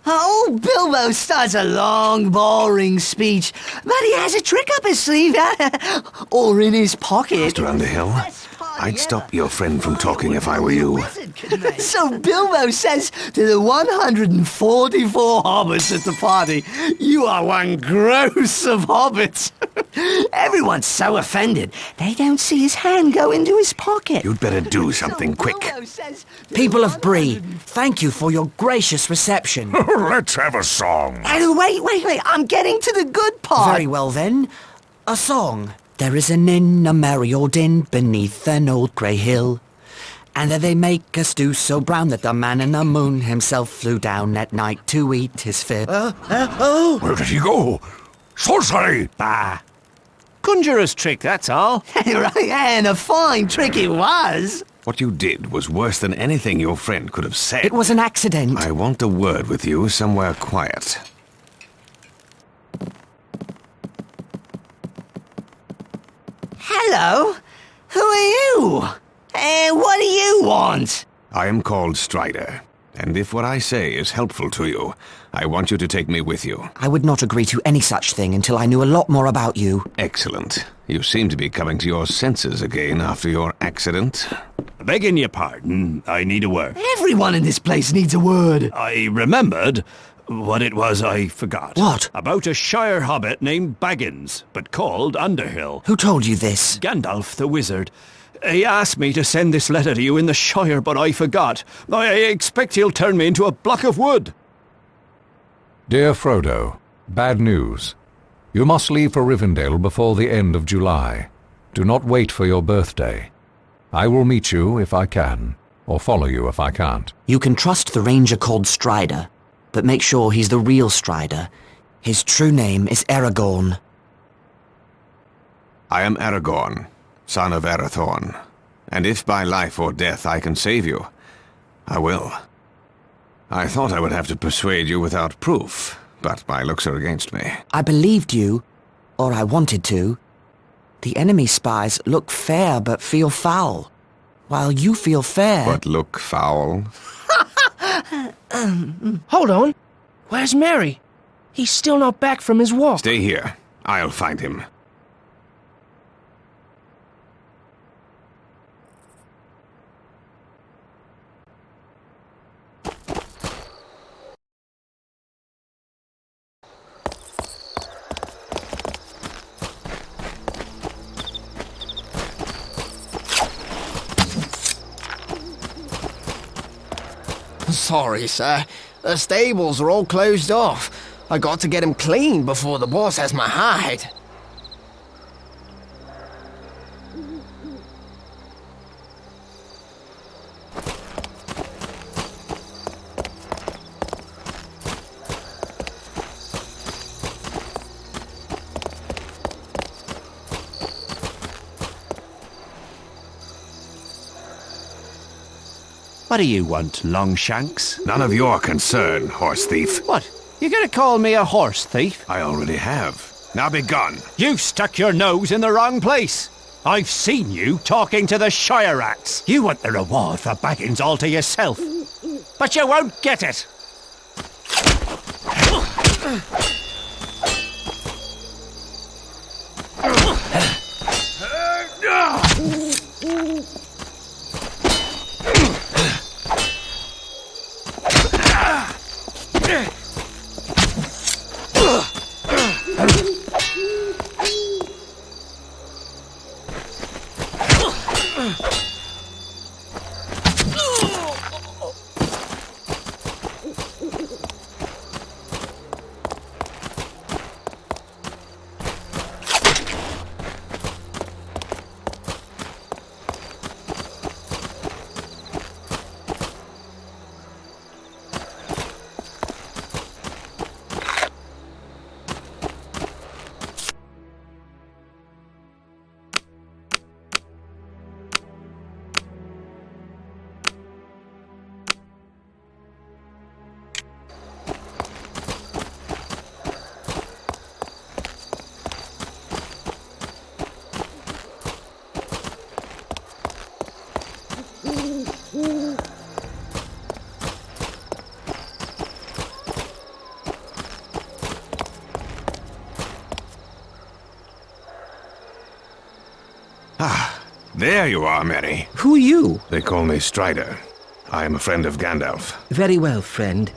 Old Bilbo starts a long, boring speech, but he has a trick up his sleeve, or in his pocket. Mr. Underhill, I'd stop your friend from talking if I were you. So Bilbo says to the 144 hobbits at the party, "You are one gross of hobbits." Everyone's so offended, they don't see his hand go into his pocket. You'd better do something quick. People of Bree, thank you for your gracious reception. Let's have a song. Wait, I'm getting to the good part. Very well then. A song. There is an inn, a merry old inn, beneath an old grey hill. And there they make a stew so brown that the man in the moon himself flew down at night to eat his fill. Where did he go? Sorcery! Bah! Conjurer's trick, that's all. Right, and a fine trick it was. What you did was worse than anything your friend could have said. It was an accident. I want a word with you somewhere quiet. Hello? Who are you? And what do you want? I am called Strider, and if what I say is helpful to you, I want you to take me with you. I would not agree to any such thing until I knew a lot more about you. Excellent. You seem to be coming to your senses again after your accident. Begging your pardon, I need a word. Everyone in this place needs a word. I remembered what it was I forgot. What? About a Shire hobbit named Baggins, but called Underhill. Who told you this? Gandalf the wizard. He asked me to send this letter to you in the Shire, but I forgot. I expect he'll turn me into a block of wood. Dear Frodo, bad news. You must leave for Rivendell before the end of July. Do not wait for your birthday. I will meet you if I can, or follow you if I can't. You can trust the ranger called Strider, but make sure he's the real Strider. His true name is Aragorn. I am Aragorn, son of Arathorn, and if by life or death I can save you, I will. I thought I would have to persuade you without proof, but my looks are against me. I believed you, or I wanted to. The enemy spies look fair but feel foul, while you feel fair. But look foul? Hold on. Where's Merry? He's still not back from his walk. Stay here. I'll find him. Sorry, sir. The stables are all closed off. I got to get 'em clean before the boss has my hide. What do you want, Longshanks? None of your concern, horse thief. What? You gonna call me a horse thief? I already have. Now be gone. You stuck your nose in the wrong place. I've seen you talking to the Shire rats. You want the reward for Baggins all to yourself. But you won't get it. There you are, Merry. Who are you? They call me Strider. I am a friend of Gandalf. Very well, friend.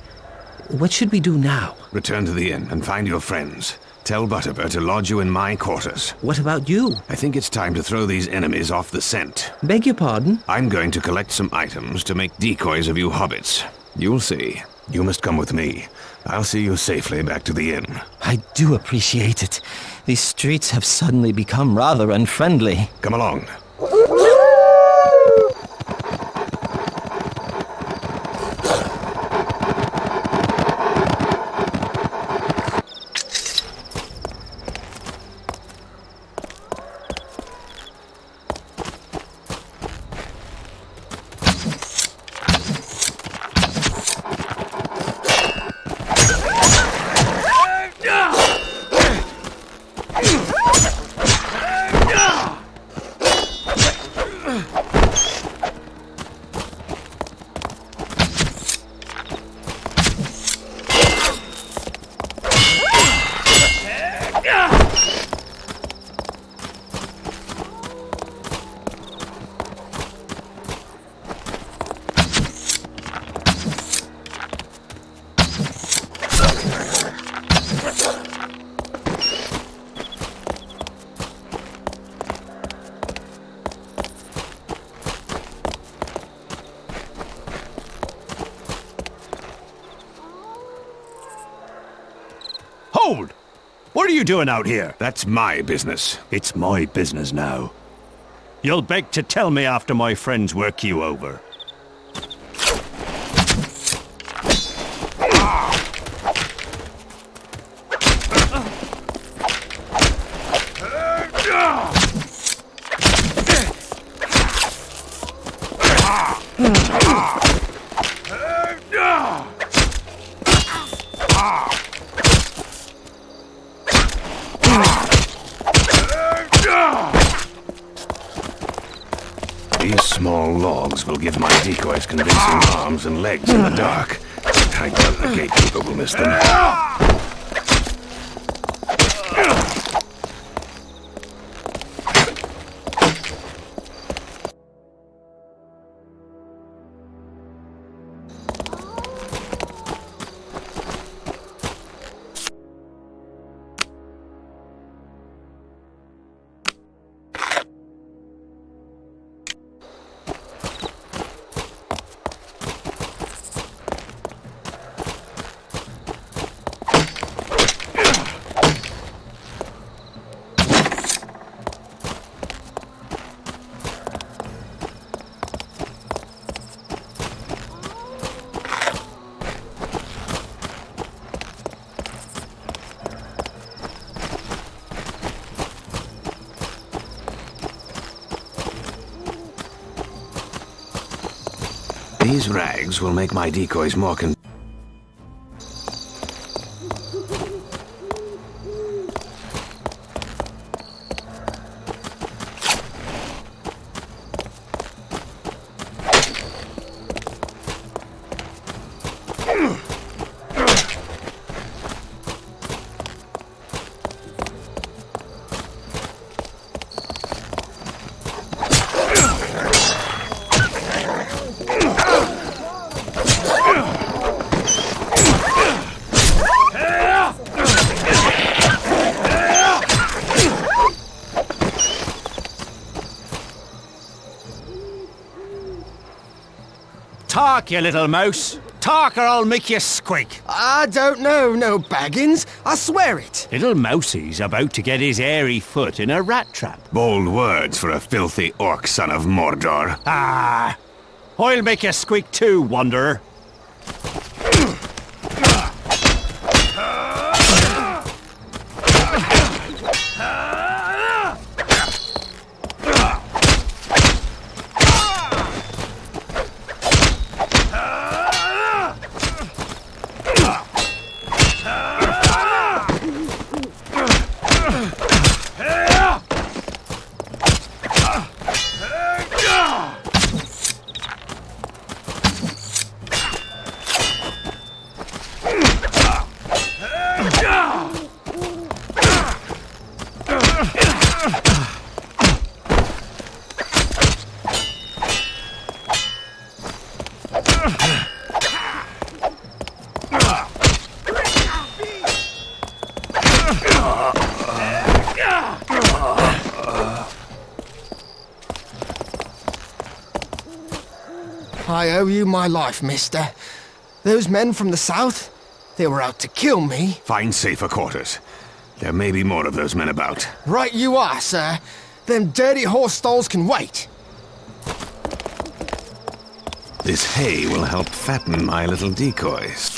What should we do now? Return to the inn and find your friends. Tell Butterbur to lodge you in my quarters. What about you? I think it's time to throw these enemies off the scent. Beg your pardon? I'm going to collect some items to make decoys of you hobbits. You'll see. You must come with me. I'll see you safely back to the inn. I do appreciate it. These streets have suddenly become rather unfriendly. Come along. you doing out here? That's my business. It's my business now. You'll beg to tell me after my friends work you over. These small logs will give my decoys convincing arms and legs in the dark. I doubt the gatekeeper will miss them. These rags will make my decoys more Talk, you little mouse. Talk or I'll make you squeak. I don't know, no Baggins. I swear it. Little Mousie's about to get his hairy foot in a rat trap. Bold words for a filthy orc son of Mordor. Ah, I'll make you squeak too, wanderer. I owe you my life, mister. Those men from the south, they were out to kill me. Find safer quarters. There may be more of those men about. Right you are, sir. Them dirty horse stalls can wait. This hay will help fatten my little decoys.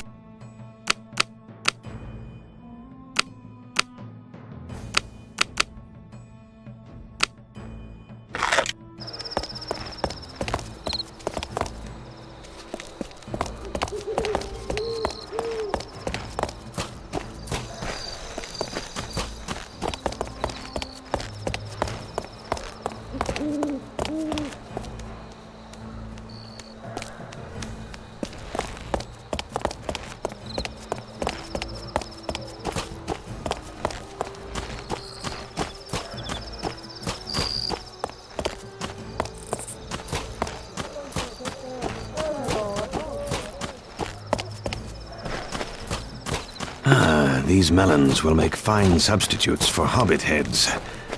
These melons will make fine substitutes for hobbit heads.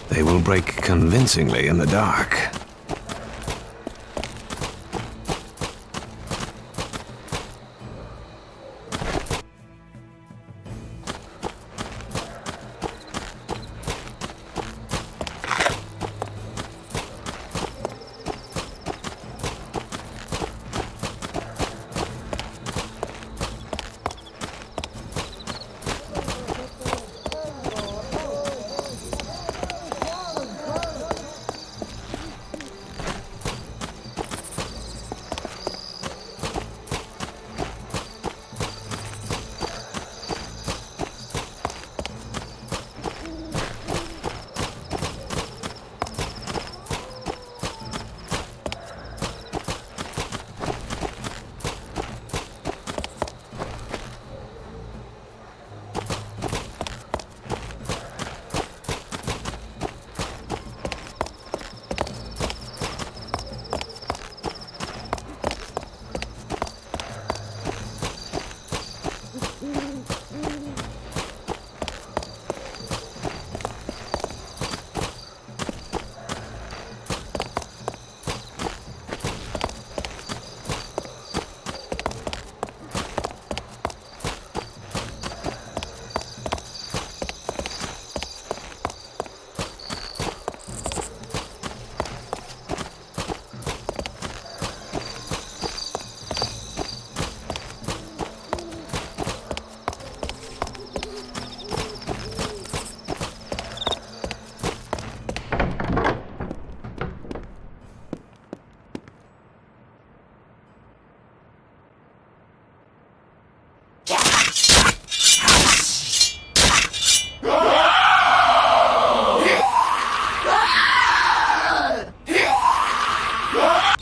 They will break convincingly in the dark.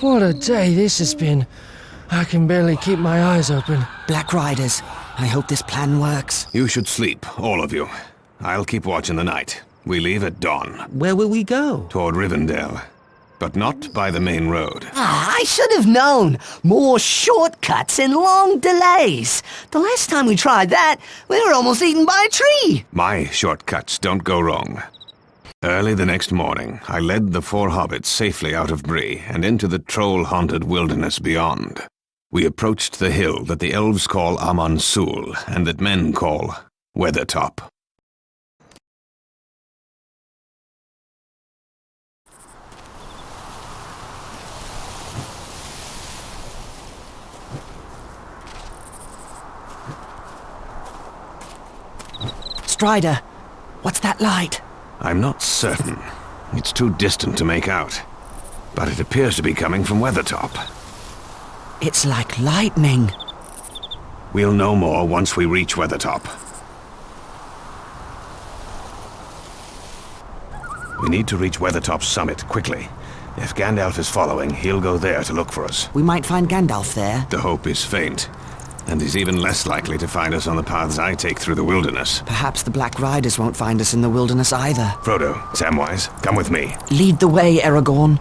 What a day this has been. I can barely keep my eyes open. Black Riders, I hope this plan works. You should sleep, all of you. I'll keep watch in the night. We leave at dawn. Where will we go? Toward Rivendell. But not by the main road. I should have known. More shortcuts and long delays. The last time we tried that, we were almost eaten by a tree. My shortcuts don't go wrong. Early the next morning, I led the 4 hobbits safely out of Bree and into the troll-haunted wilderness beyond. We approached the hill that the elves call Amansul and that men call Weathertop. Strider, what's that light? I'm not certain. It's too distant to make out. But it appears to be coming from Weathertop. It's like lightning. We'll know more once we reach Weathertop. We need to reach Weathertop's summit quickly. If Gandalf is following, he'll go there to look for us. We might find Gandalf there. The hope is faint. And he's even less likely to find us on the paths I take through the wilderness. Perhaps the Black Riders won't find us in the wilderness either. Frodo, Samwise, come with me. Lead the way, Aragorn.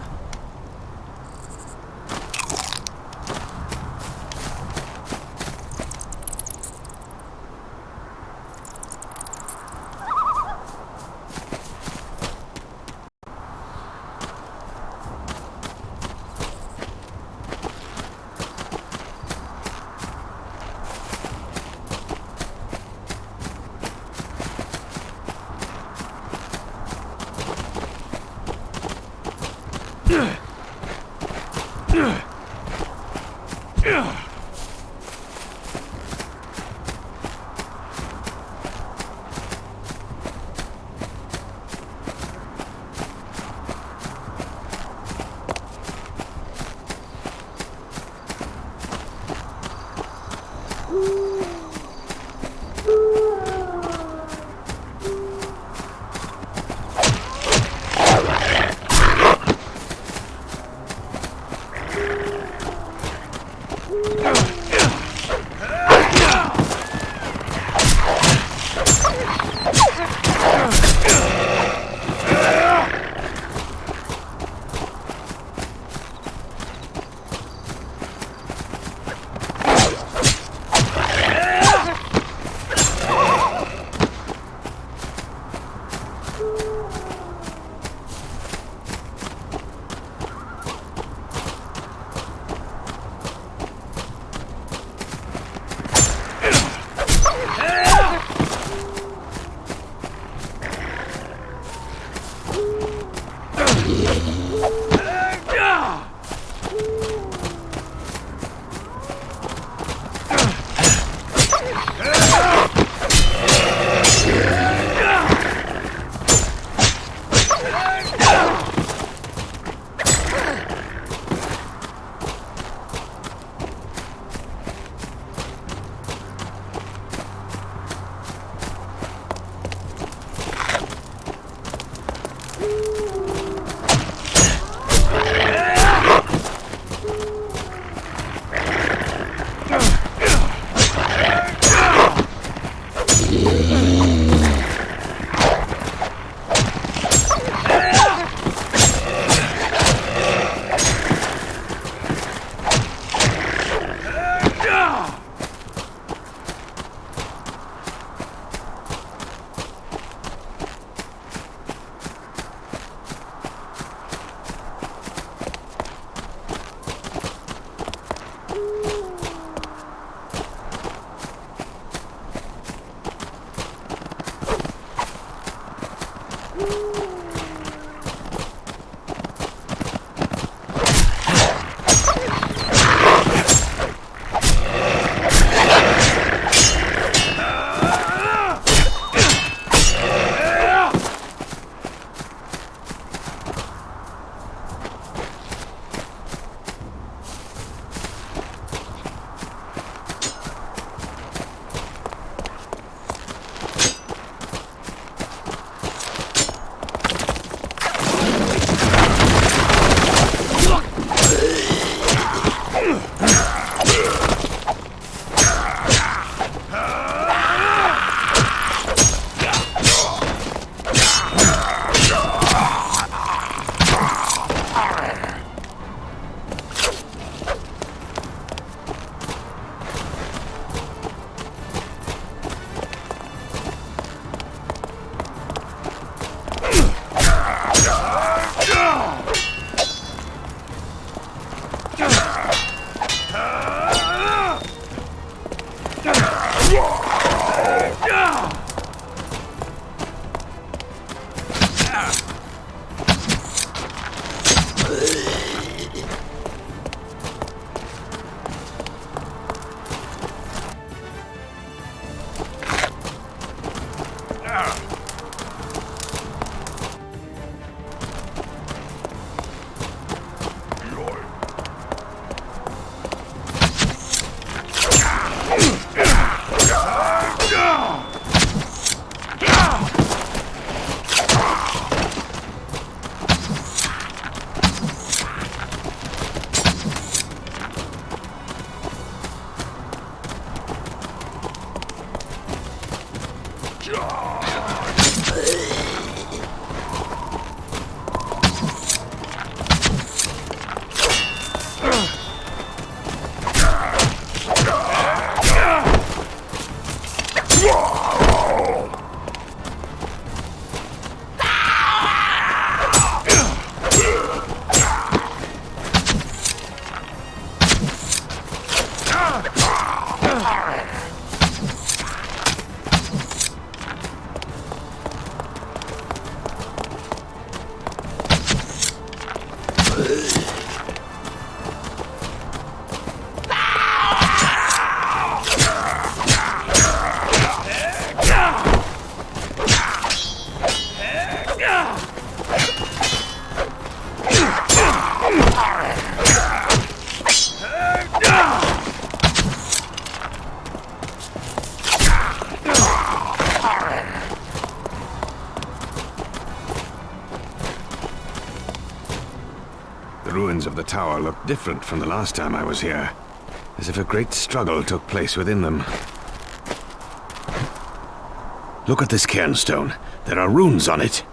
The ruins of the tower look different from the last time I was here, as if a great struggle took place within them. Look at this cairnstone. There are runes on it.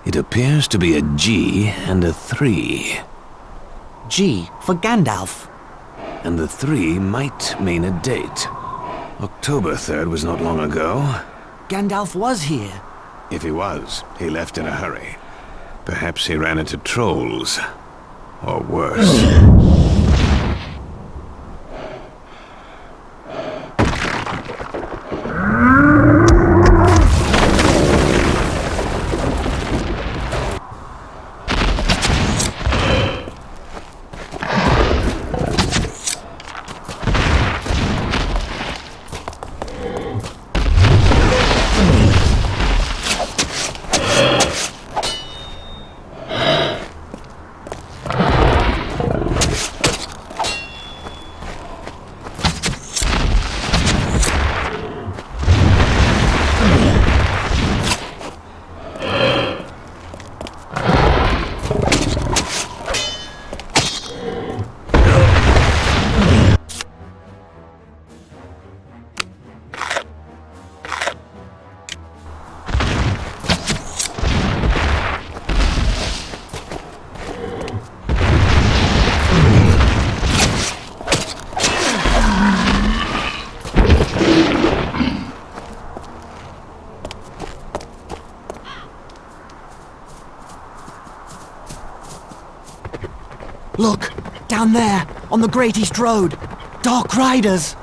It appears to be a G and a 3. G for Gandalf. And the 3 might mean a date. October 3rd was not long ago. Gandalf was here. If he was, he left in a hurry. Perhaps he ran into trolls. Or worse. Look, down there, on the Great East Road. Dark Riders.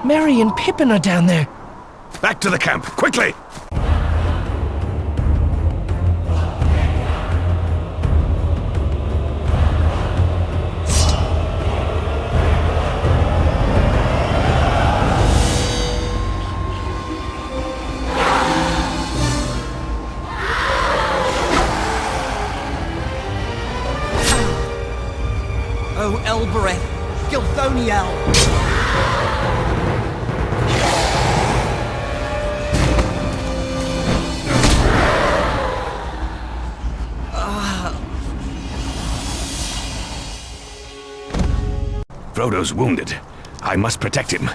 Merry and Pippin are down there. Back to the camp, quickly! Oh, Elbereth, Gilthoniel. Frodo's wounded. I must protect him.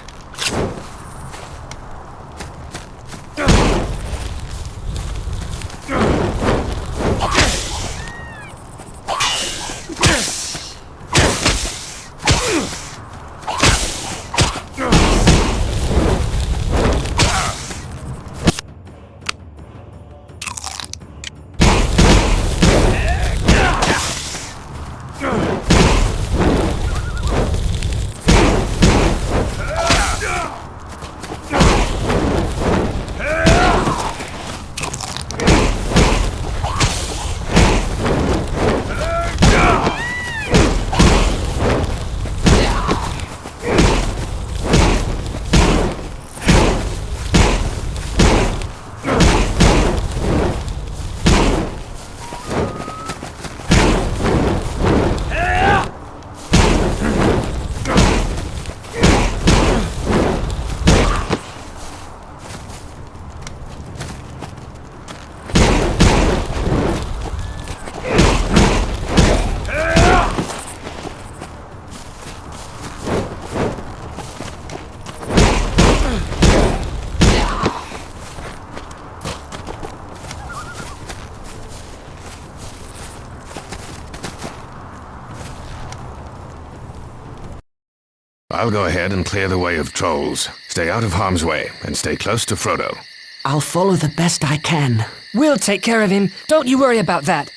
I'll go ahead and clear the way of trolls. Stay out of harm's way, and stay close to Frodo. I'll follow the best I can. We'll take care of him. Don't you worry about that.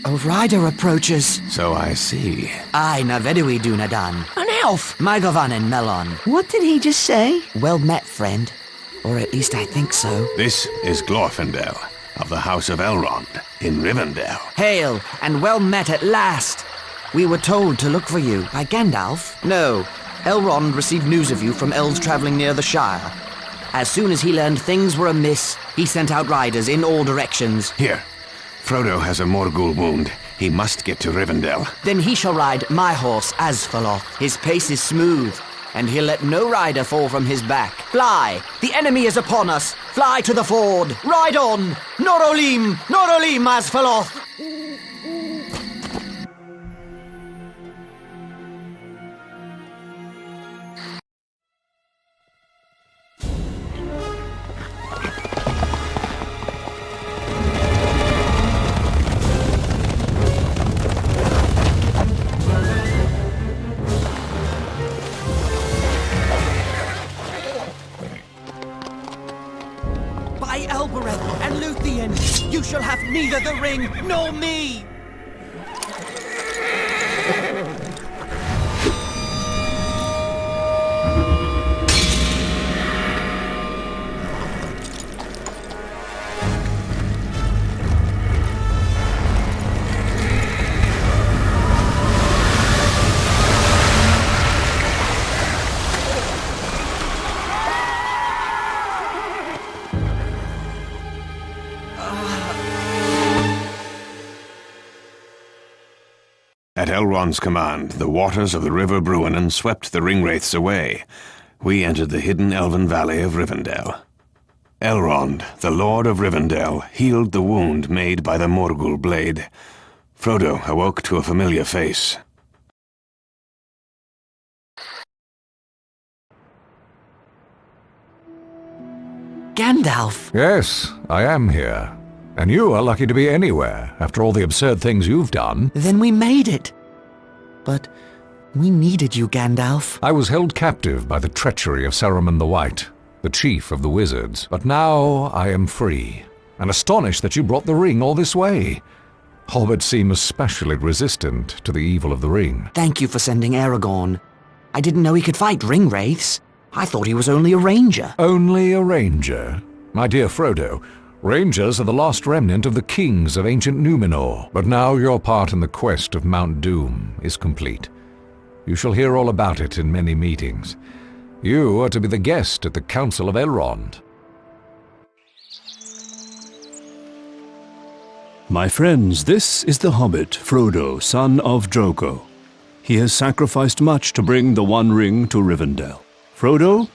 A rider approaches. So I see. Aye, na vedui dunadan. An elf! Mygovanen melon. What did he just say? Well met, friend. Or at least I think so. This is Glorfindel, of the House of Elrond, in Rivendell. Hail, and well met at last. We were told to look for you by Gandalf. No, Elrond received news of you from elves traveling near the Shire. As soon as he learned things were amiss, he sent out riders in all directions. Here, Frodo has a Morgul wound. He must get to Rivendell. Then he shall ride my horse, Asfaloth. His pace is smooth, and he'll let no rider fall from his back. Fly! The enemy is upon us! Fly to the ford! Ride on! Norolim! Norolim, Asfaloth! And Luthien, you shall have neither the ring nor me! At Elrond's command, the waters of the River Bruinen swept the ringwraiths away. We entered the hidden elven valley of Rivendell. Elrond, the Lord of Rivendell, healed the wound made by the Morgul blade. Frodo awoke to a familiar face. Gandalf! Yes, I am here. And you are lucky to be anywhere, after all the absurd things you've done. Then we made it. But we needed you, Gandalf. I was held captive by the treachery of Saruman the White, the chief of the wizards. But now I am free, and astonished that you brought the ring all this way. Hobbits seem especially resistant to the evil of the ring. Thank you for sending Aragorn. I didn't know he could fight ringwraiths. I thought he was only a ranger. Only a ranger? My dear Frodo, Rangers are the last remnant of the kings of ancient Numenor, but now your part in the quest of Mount Doom is complete. You shall hear all about it in many meetings. You are to be the guest at the Council of Elrond. My friends, this is the Hobbit, Frodo, son of Drogo. He has sacrificed much to bring the One Ring to Rivendell. Frodo,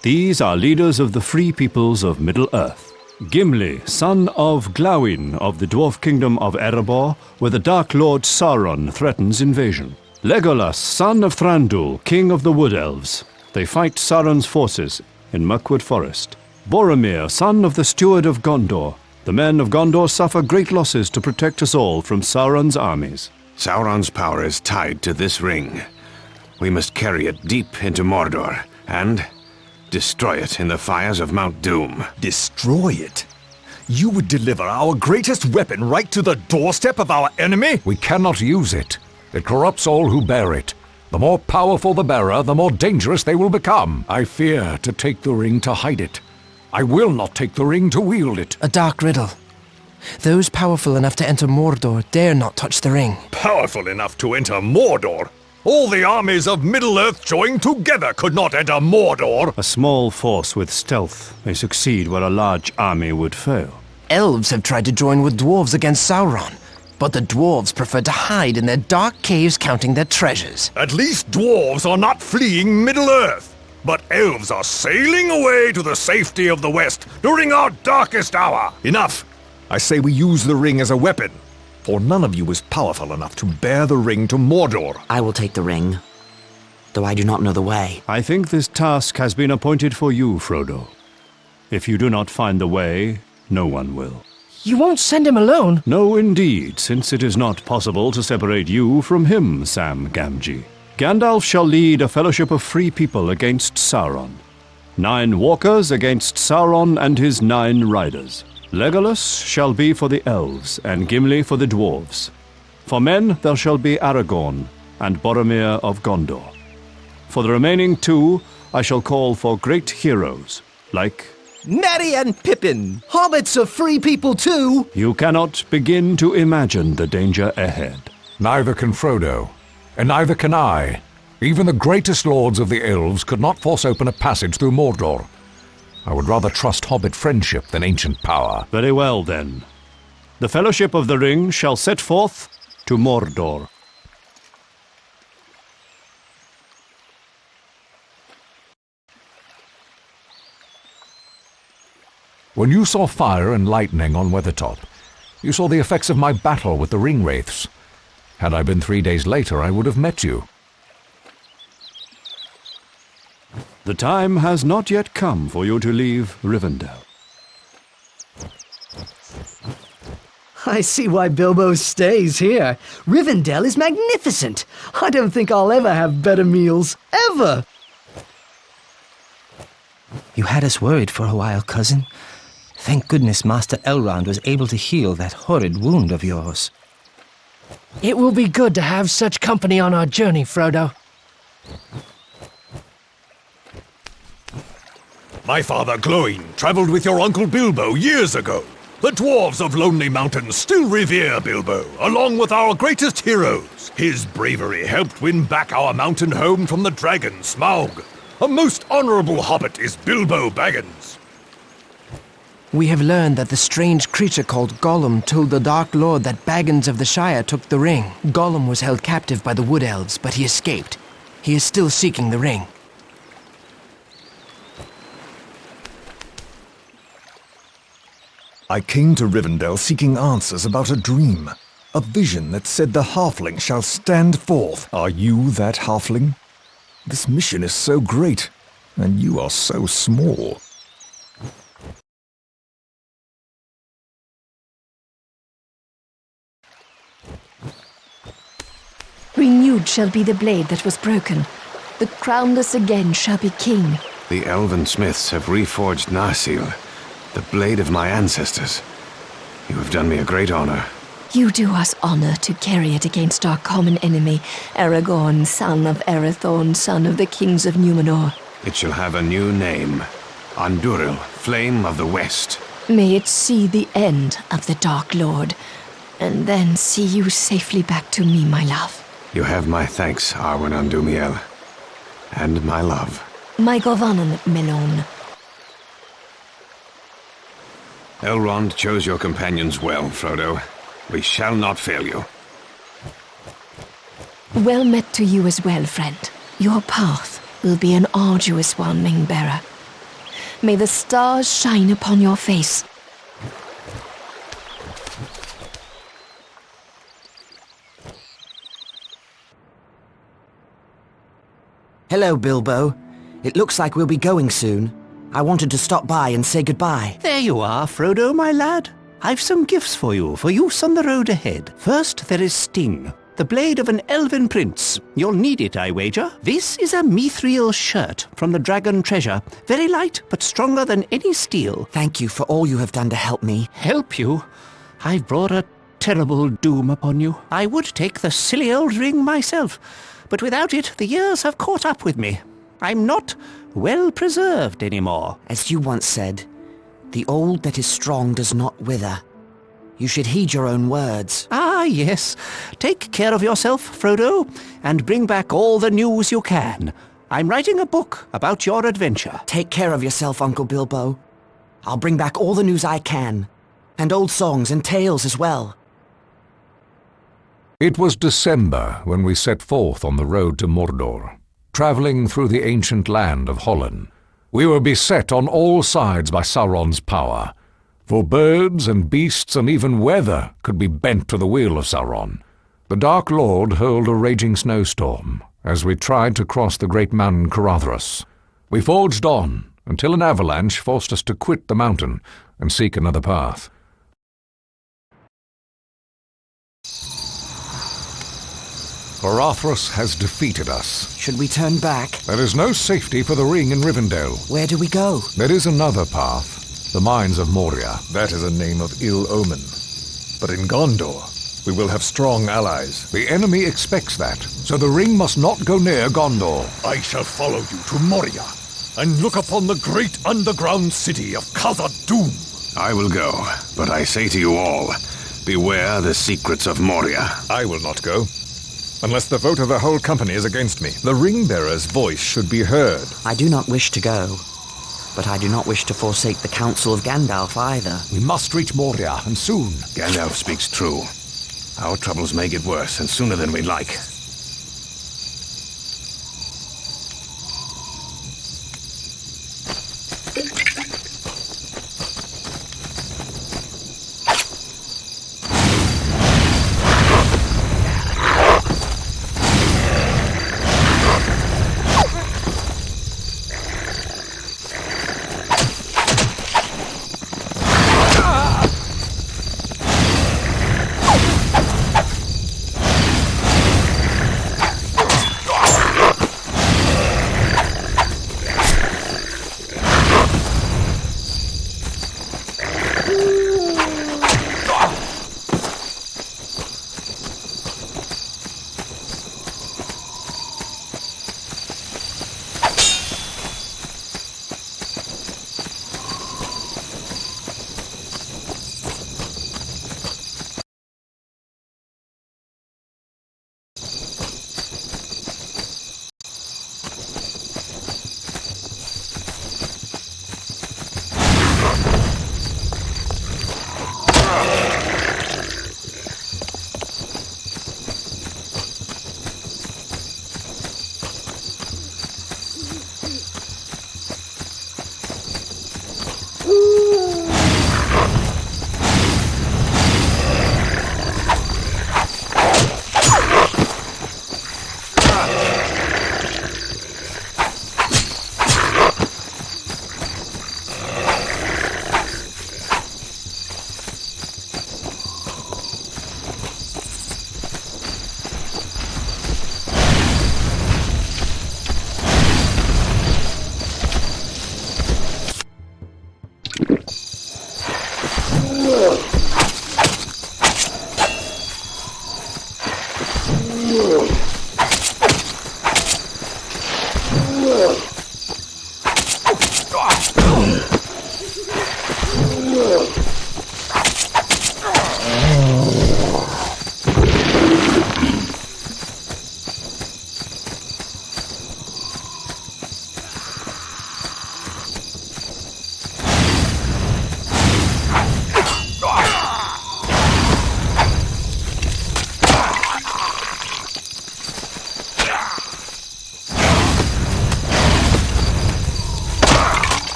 these are leaders of the free peoples of Middle-earth. Gimli, son of Glawin of the dwarf kingdom of Erebor, where the Dark Lord Sauron threatens invasion. Legolas, son of Thranduil, king of the Wood Elves. They fight Sauron's forces in Mirkwood Forest. Boromir, son of the Steward of Gondor. The men of Gondor suffer great losses to protect us all from Sauron's armies. Sauron's power is tied to this ring. We must carry it deep into Mordor, and destroy it in the fires of Mount Doom. Destroy it? You would deliver our greatest weapon right to the doorstep of our enemy? We cannot use it. It corrupts all who bear it. The more powerful the bearer, the more dangerous they will become. I fear to take the ring to hide it. I will not take the ring to wield it. A dark riddle. Those powerful enough to enter Mordor dare not touch the ring. Powerful enough to enter Mordor? All the armies of Middle-earth joined together could not enter Mordor. A small force with stealth may succeed where a large army would fail. Elves have tried to join with dwarves against Sauron, but the dwarves prefer to hide in their dark caves counting their treasures. At least dwarves are not fleeing Middle-earth, but elves are sailing away to the safety of the West during our darkest hour. Enough! I say we use the ring as a weapon. For none of you is powerful enough to bear the ring to Mordor. I will take the ring, though I do not know the way. I think this task has been appointed for you, Frodo. If you do not find the way, no one will. You won't send him alone? No, indeed, since it is not possible to separate you from him, Sam Gamgee. Gandalf shall lead a fellowship of free people against Sauron. 9 walkers against Sauron and his 9 riders. Legolas shall be for the elves, and Gimli for the dwarves. For men there shall be Aragorn, and Boromir of Gondor. For the remaining 2, I shall call for great heroes, like... Merry and Pippin! Hobbits are free people too! You cannot begin to imagine the danger ahead. Neither can Frodo, and neither can I. Even the greatest lords of the elves could not force open a passage through Mordor. I would rather trust hobbit friendship than ancient power. Very well, then. The Fellowship of the Ring shall set forth to Mordor. When you saw fire and lightning on Weathertop, you saw the effects of my battle with the ring-wraiths. Had I been 3 days later, I would have met you. The time has not yet come for you to leave Rivendell. I see why Bilbo stays here. Rivendell is magnificent. I don't think I'll ever have better meals. Ever! You had us worried for a while, cousin. Thank goodness Master Elrond was able to heal that horrid wound of yours. It will be good to have such company on our journey, Frodo. My father Gloin travelled with your Uncle Bilbo years ago. The dwarves of Lonely Mountain still revere Bilbo, along with our greatest heroes. His bravery helped win back our mountain home from the dragon Smaug. A most honourable hobbit is Bilbo Baggins. We have learned that the strange creature called Gollum told the Dark Lord that Baggins of the Shire took the ring. Gollum was held captive by the Wood Elves, but he escaped. He is still seeking the ring. I came to Rivendell seeking answers about a dream. A vision that said the halfling shall stand forth. Are you that halfling? This mission is so great, and you are so small. Renewed shall be the blade that was broken. The crownless again shall be king. The elven smiths have reforged Narsil, the blade of my ancestors. You have done me a great honor. You do us honor to carry it against our common enemy, Aragorn, son of Arathorn, son of the kings of Numenor. It shall have a new name. Anduril, Flame of the West. May it see the end of the Dark Lord, and then see you safely back to me, my love. You have my thanks, Arwen Andumiel, and my love. My Govanon Melon. Elrond chose your companions well, Frodo. We shall not fail you. Well met to you as well, friend. Your path will be an arduous one, Mingbearer. May the stars shine upon your face. Hello, Bilbo. It looks like we'll be going soon. I wanted to stop by and say goodbye. There you are, Frodo, my lad. I've some gifts for use on the road ahead. First, there is Sting, the blade of an elven prince. You'll need it, I wager. This is a mithril shirt from the Dragon Treasure. Very light, but stronger than any steel. Thank you for all you have done to help me. Help you? I've brought a terrible doom upon you. I would take the silly old ring myself, but without it, the years have caught up with me. I'm not well preserved anymore. As you once said, the old that is strong does not wither. You should heed your own words. Ah, yes. Take care of yourself, Frodo, and bring back all the news you can. I'm writing a book about your adventure. Take care of yourself, Uncle Bilbo. I'll bring back all the news I can, and old songs and tales as well. It was December when we set forth on the road to Mordor. Travelling through the ancient land of Hollin, we were beset on all sides by Sauron's power, for birds and beasts and even weather could be bent to the will of Sauron. The Dark Lord hurled a raging snowstorm as we tried to cross the great mountain Caradhras. We forged on until an avalanche forced us to quit the mountain and seek another path. Caradhras has defeated us. Should we turn back? There is no safety for the ring in Rivendell. Where do we go? There is another path. the mines of Moria. That is a name of ill omen. But in Gondor, we will have strong allies. The enemy expects that, so the ring must not go near Gondor. I shall follow you to Moria and look upon the great underground city of Khazad-dûm. I will go, but I say to you all, beware the secrets of Moria. I will not go. Unless the vote of the whole company is against me. The ring-bearer's voice should be heard. I do not wish to go, but I do not wish to forsake the counsel of Gandalf either. We must reach Moria, and soon. Gandalf speaks true. Our troubles may get worse, and sooner than we'd like.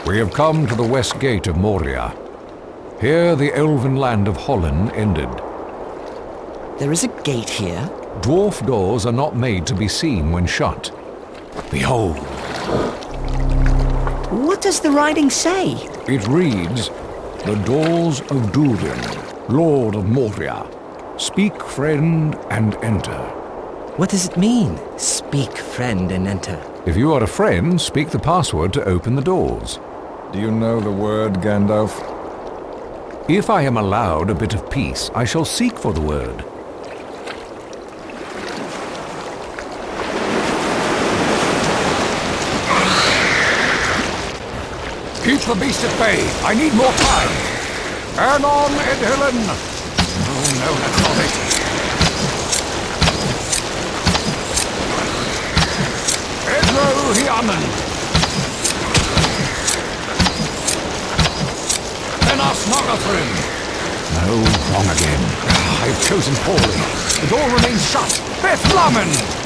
We have come to the west gate of Moria. Here the elven land of Holland ended. There is a gate here? Dwarf doors are not made to be seen when shut. Behold. What does the writing say? It reads, "The doors of Durin, Lord of Moria. Speak, friend, and enter." What does it mean? Speak, friend, and enter. If you are a friend, speak the password to open the doors. Do you know the word, Gandalf? If I am allowed a bit of peace, I shall seek for the word. Keep the beast at bay. I need more time. And on, Edhillen. Oh, no, that's not it. Edro Hiamen. Enas Nogathrim. No, wrong again. I've chosen poorly. The door remains shut. Beth Flammen!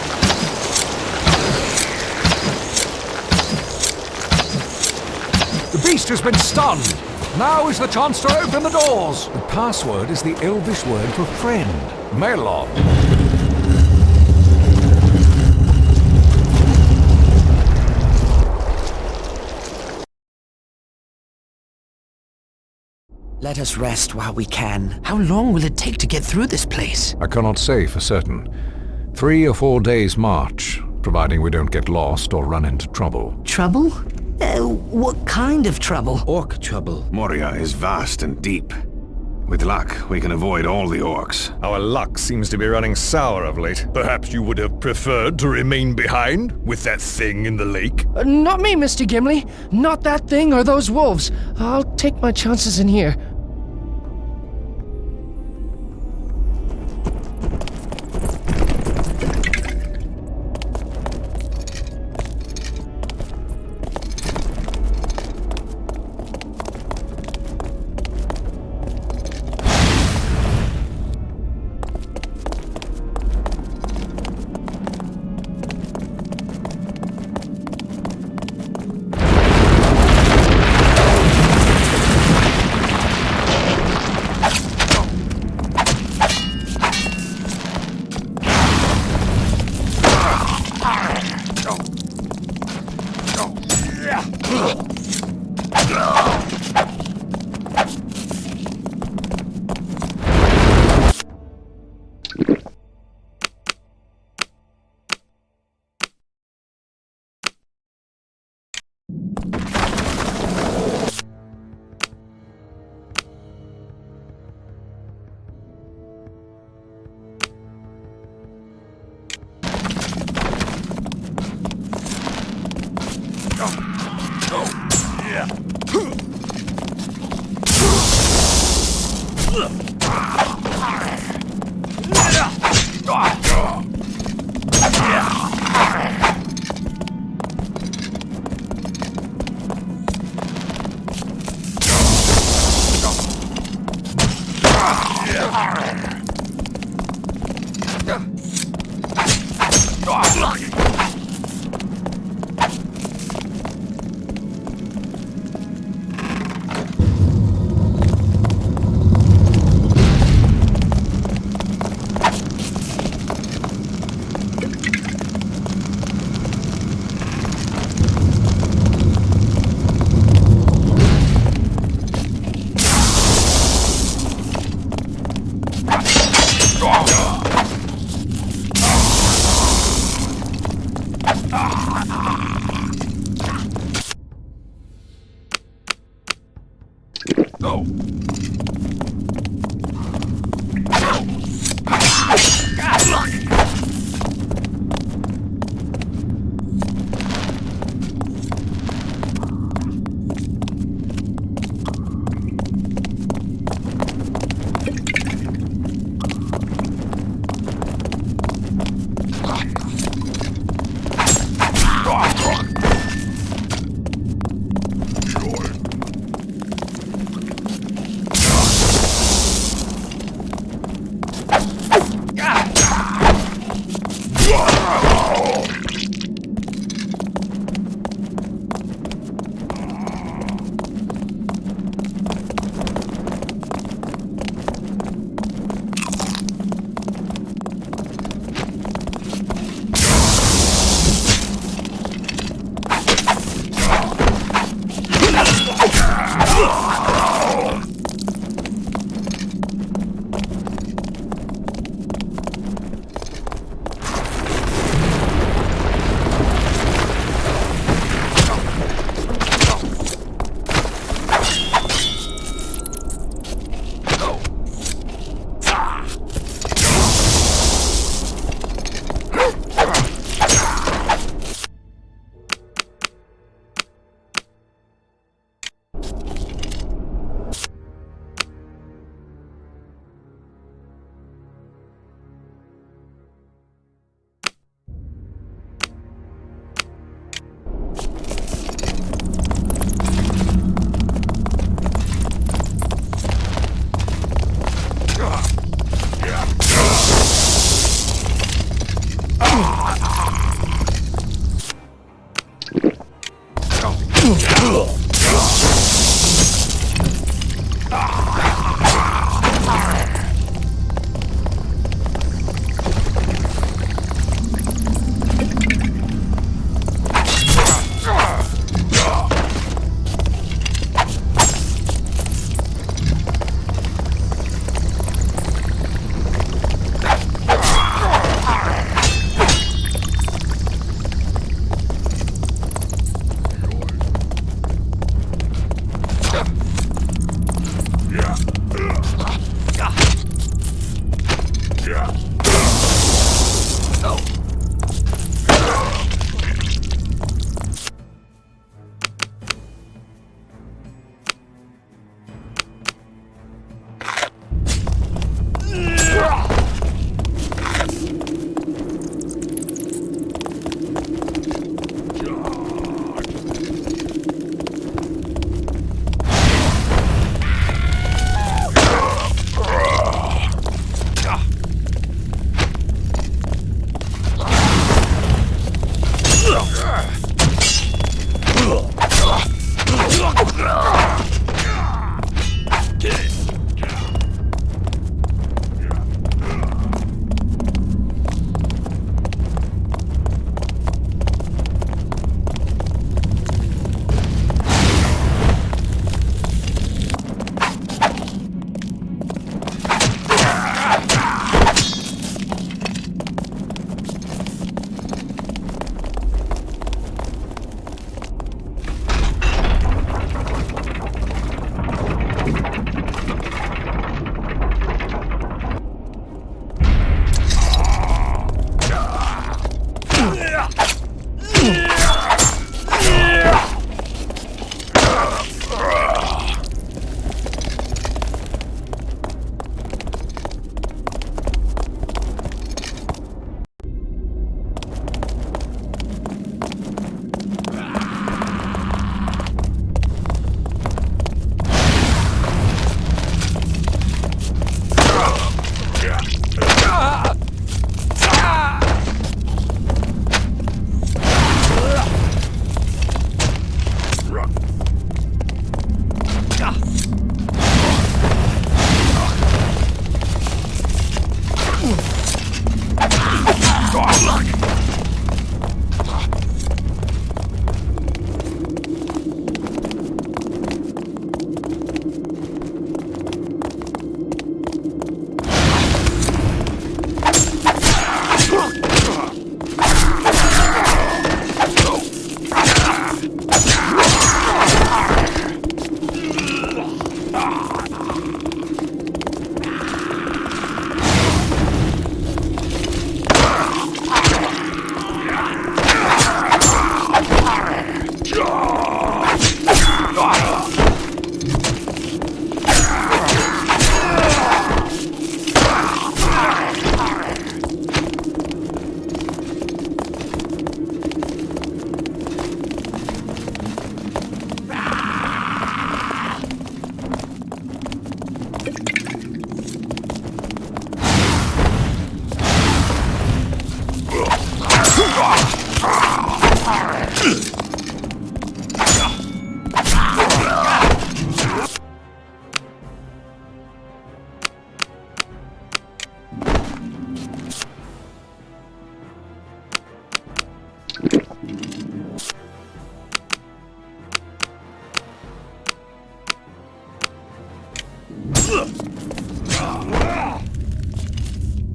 The beast has been stunned. Now is the chance to open the doors. The password is the Elvish word for friend. Melon. Let us rest while we can. How long will it take to get through this place? I cannot say for certain. 3 or 4 days' march, providing we don't get lost or run into trouble. Trouble? What kind of trouble? Orc trouble. Moria is vast and deep. With luck, we can avoid all the orcs. Our luck seems to be running sour of late. Perhaps you would have preferred to remain behind with that thing in the lake? Not me, Mr. Gimli. Not that thing or those wolves. I'll take my chances in here.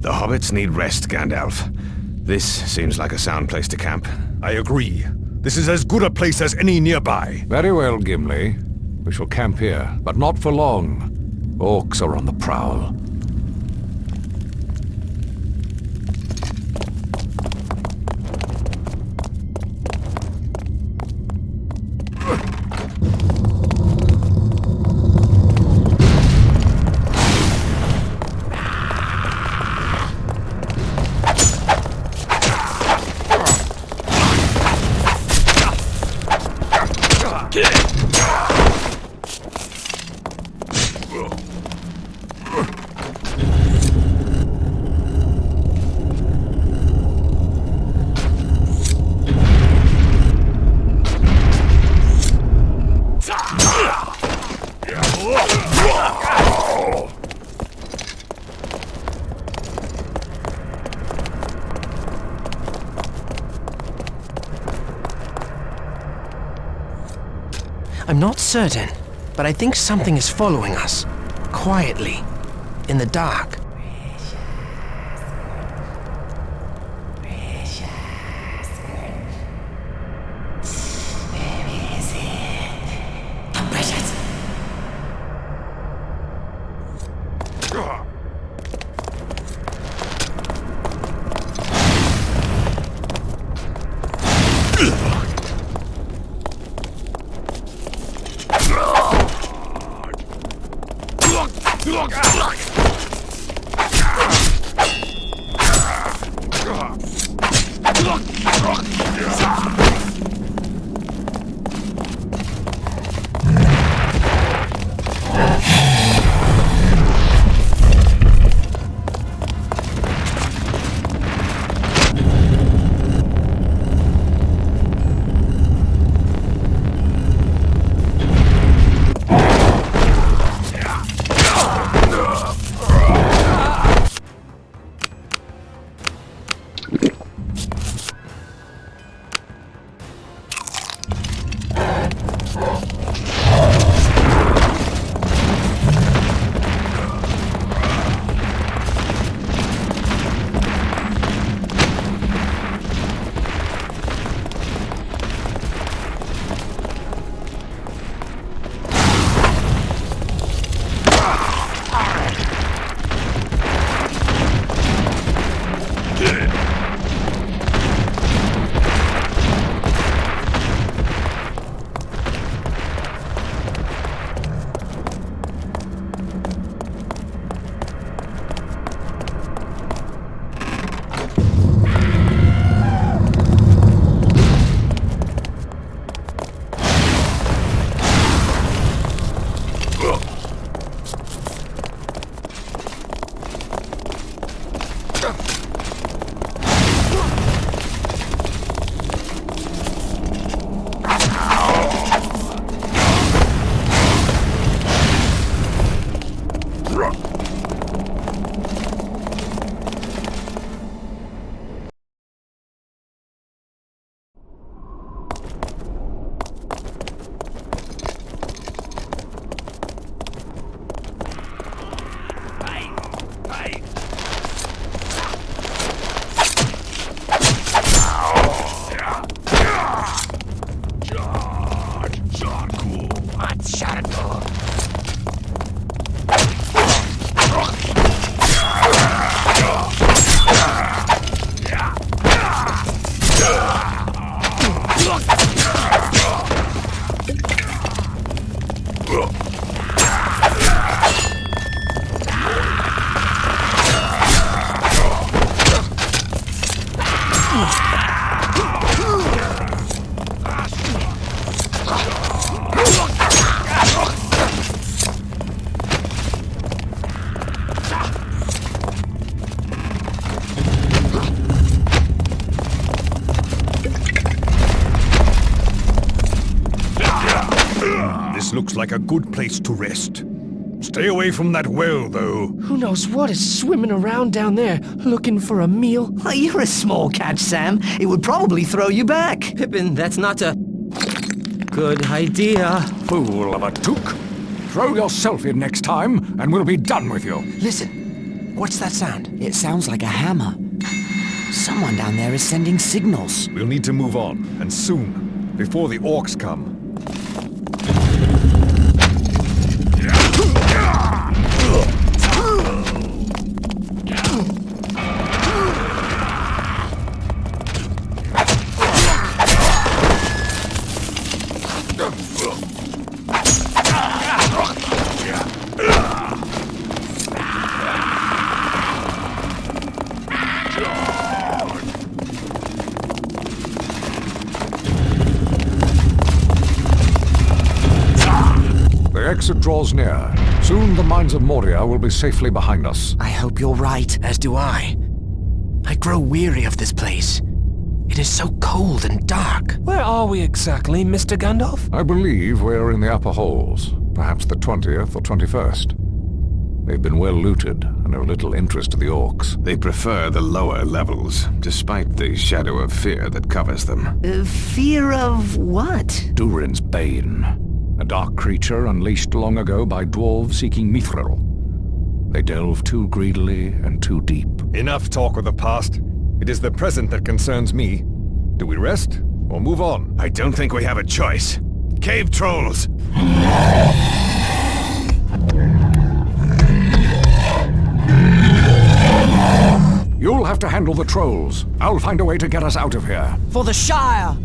The hobbits need rest, Gandalf. This seems like a sound place to camp. I agree. This is as good a place as any nearby. Very well, Gimli. We shall camp here, but not for long. Orcs are on the prowl. I'm not certain, but I think something is following us. Quietly. In the dark. Looks like a good place to rest. Stay away from that well, though. Who knows what is swimming around down there, looking for a meal? Oh, you're a small catch, Sam. It would probably throw you back. Pippin, that's not a good idea. Fool of a took. Throw yourself in next time, and we'll be done with you. Listen, what's that sound? It sounds like a hammer. Someone down there is sending signals. We'll need to move on, and soon, before the orcs come. The exit draws near. Soon the mines of Moria will be safely behind us. I hope you're right. As do I. I grow weary of this place. It is so cold and dark. Where are we exactly, Mr. Gandalf? I believe we're in the upper halls, perhaps the 20th or 21st. They've been well looted and of little interest to the orcs. They prefer the lower levels, despite the shadow of fear that covers them. Fear of what? Durin's bane. a dark creature unleashed long ago by dwarves seeking mithril. They delve too greedily and too deep. Enough talk of the past. It is the present that concerns me. Do we rest or move on? I don't think we have a choice. Cave trolls! You'll have to handle the trolls. I'll find a way to get us out of here. For the Shire!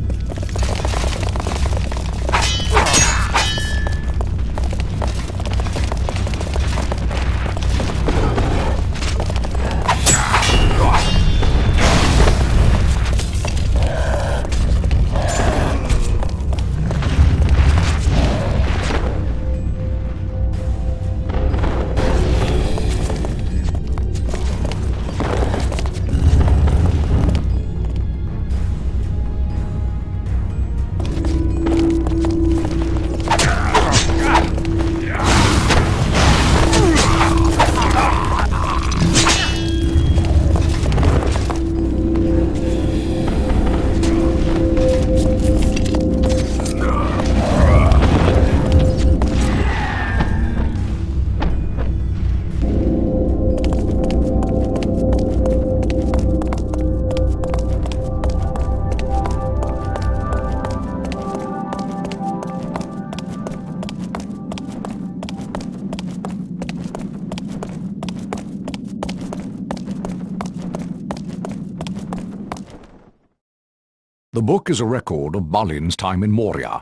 The book is a record of Balin's time in Moria.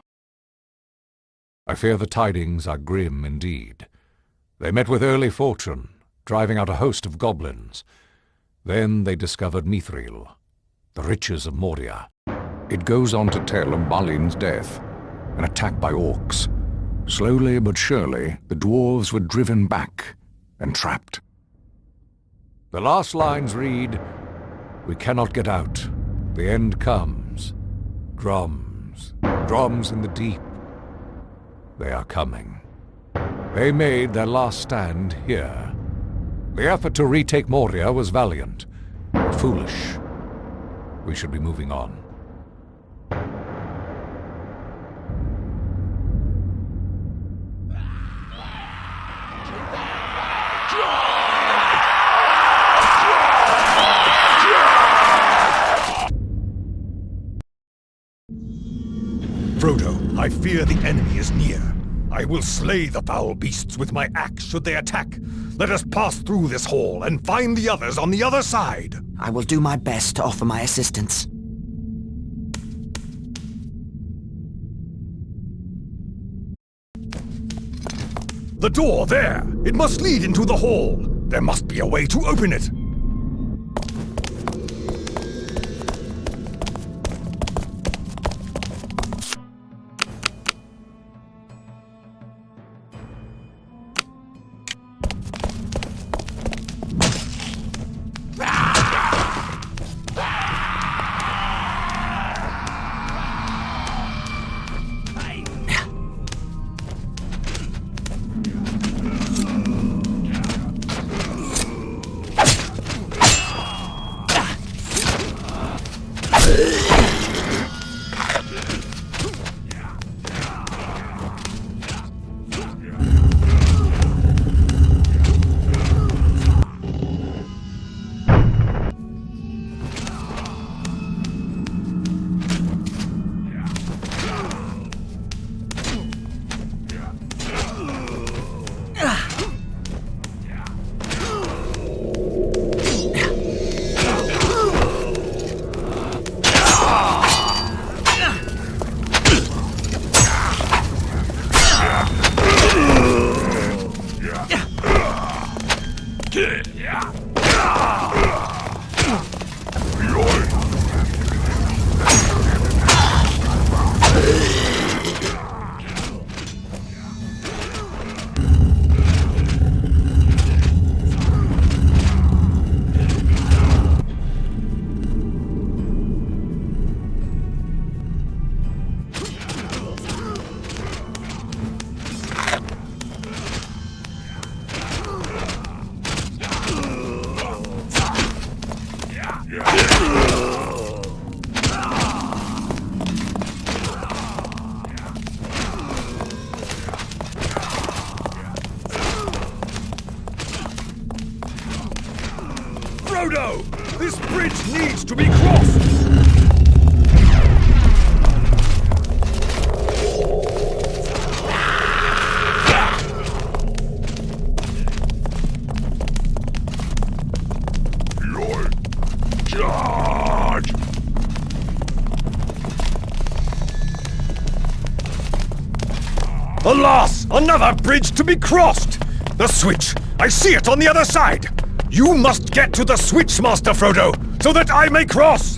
I fear the tidings are grim indeed. They met with early fortune, driving out a host of goblins. Then they discovered mithril, the riches of Moria. It goes on to tell of Balin's death, an attack by orcs. Slowly but surely, the dwarves were driven back and trapped. The last lines read, "We cannot get out. The end comes. Drums, drums in the deep. They are coming." They made their last stand here. The effort to retake Moria was valiant, but foolish. We should be moving on. Frodo, I fear the enemy is near. I will slay the foul beasts with my axe should they attack. Let us pass through this hall and find the others on the other side. I will do my best to offer my assistance. The door there! It must lead into the hall. There must be a way to open it. Frodo! This bridge needs to be crossed! Charge! Alas! Another bridge to be crossed! The switch! I see it on the other side! You must get to the switch, Master Frodo, so that I may cross!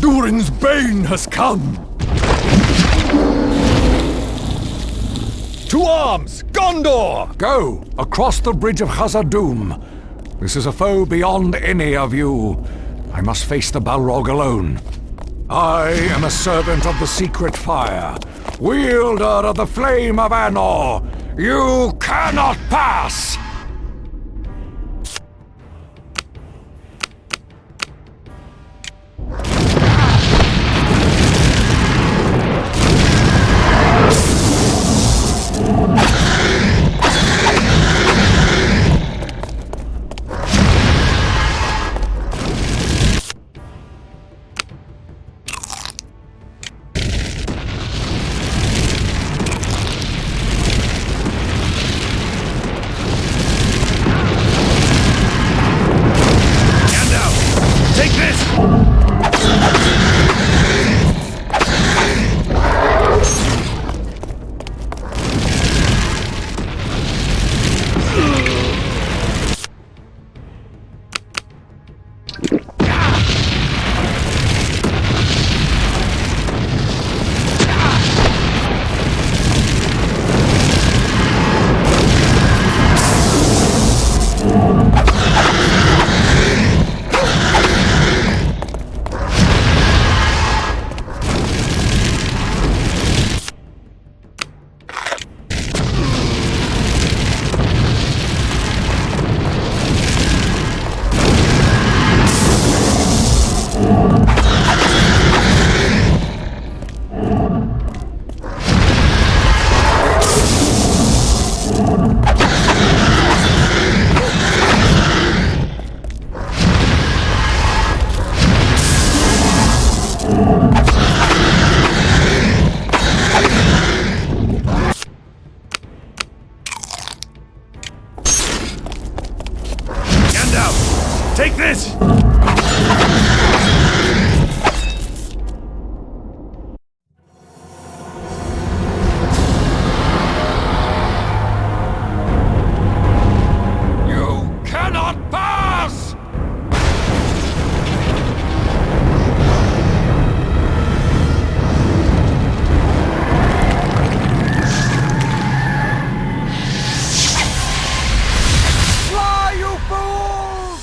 Durin's bane has come! To arms! Gondor! Go! Across the bridge of Khazad-dûm. This is a foe beyond any of you. I must face the Balrog alone. I am a servant of the secret fire, wielder of the flame of Anor. You cannot pass! Take this! You cannot pass! Fly, you fools!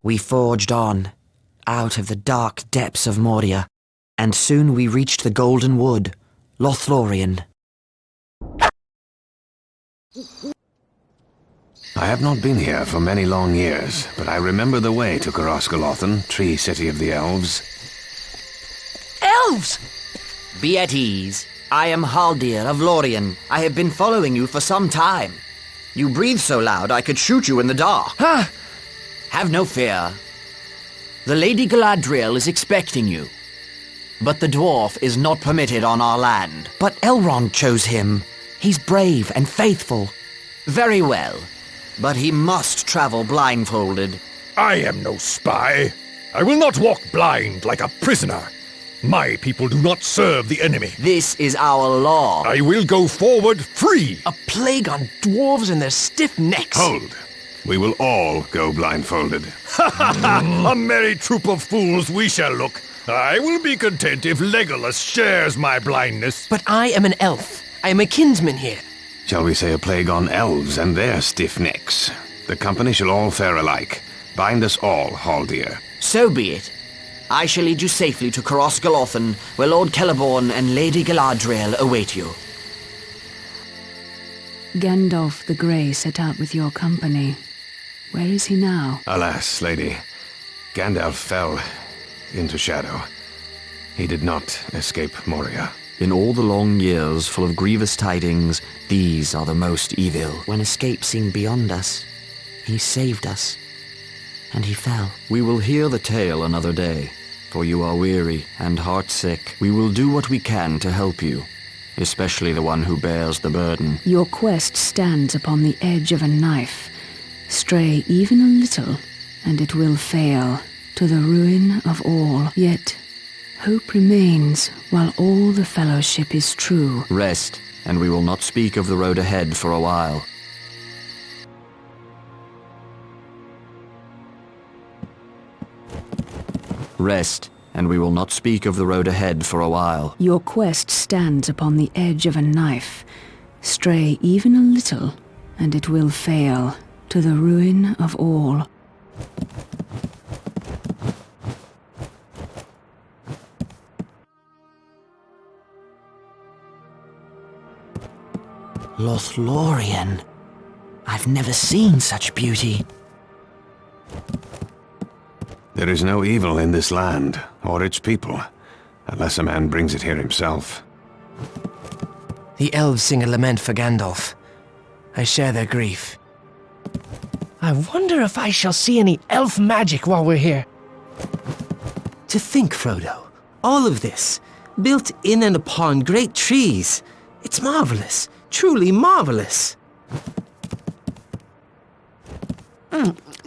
We forged on, out of the dark depths of Moria, and soon we reached the Golden Wood, Lothlorien. I have not been here for many long years, but I remember the way to Coroscolothan, Tree City of the Elves. Elves! Be at ease. I am Haldir of Lorien. I have been following you for some time. You breathe so loud I could shoot you in the dark. Ah! Have no fear. The Lady Galadriel is expecting you. But the dwarf is not permitted on our land. But Elrond chose him. He's brave and faithful. Very well. But he must travel blindfolded. I am no spy. I will not walk blind like a prisoner. My people do not serve the enemy. This is our law. I will go forward free. A plague on dwarves and their stiff necks. Hold. We will all go blindfolded. Ha ha ha! A merry troop of fools we shall look. I will be content if Legolas shares my blindness. But I am an elf. I am a kinsman here. Shall we say a plague on elves and their stiff necks? The company shall all fare alike. Bind us all, Haldir. So be it. I shall lead you safely to Coroscolothan, where Lord Celeborn and Lady Galadriel await you. Gandalf the Grey set out with your company. Where is he now? Alas, lady, Gandalf fell into shadow. He did not escape Moria. In all the long years full of grievous tidings, these are the most evil. When escape seemed beyond us, he saved us, and he fell. We will hear the tale another day, for you are weary and heartsick. We will do what we can to help you, especially the one who bears the burden. Your quest stands upon the edge of a knife. Stray even a little, and it will fail, to the ruin of all. Yet hope remains while all the fellowship is true. Rest, and we will not speak of the road ahead for a while. Rest, and we will not speak of the road ahead for a while. Your quest stands upon the edge of a knife. Stray even a little, and it will fail, to the ruin of all. Lothlorien. I've never seen such beauty. There is no evil in this land, or its people, unless a man brings it here himself. The elves sing a lament for Gandalf. I share their grief. I wonder if I shall see any elf magic while we're here. To think, Frodo, all of this, built in and upon great trees. It's marvelous, truly marvelous.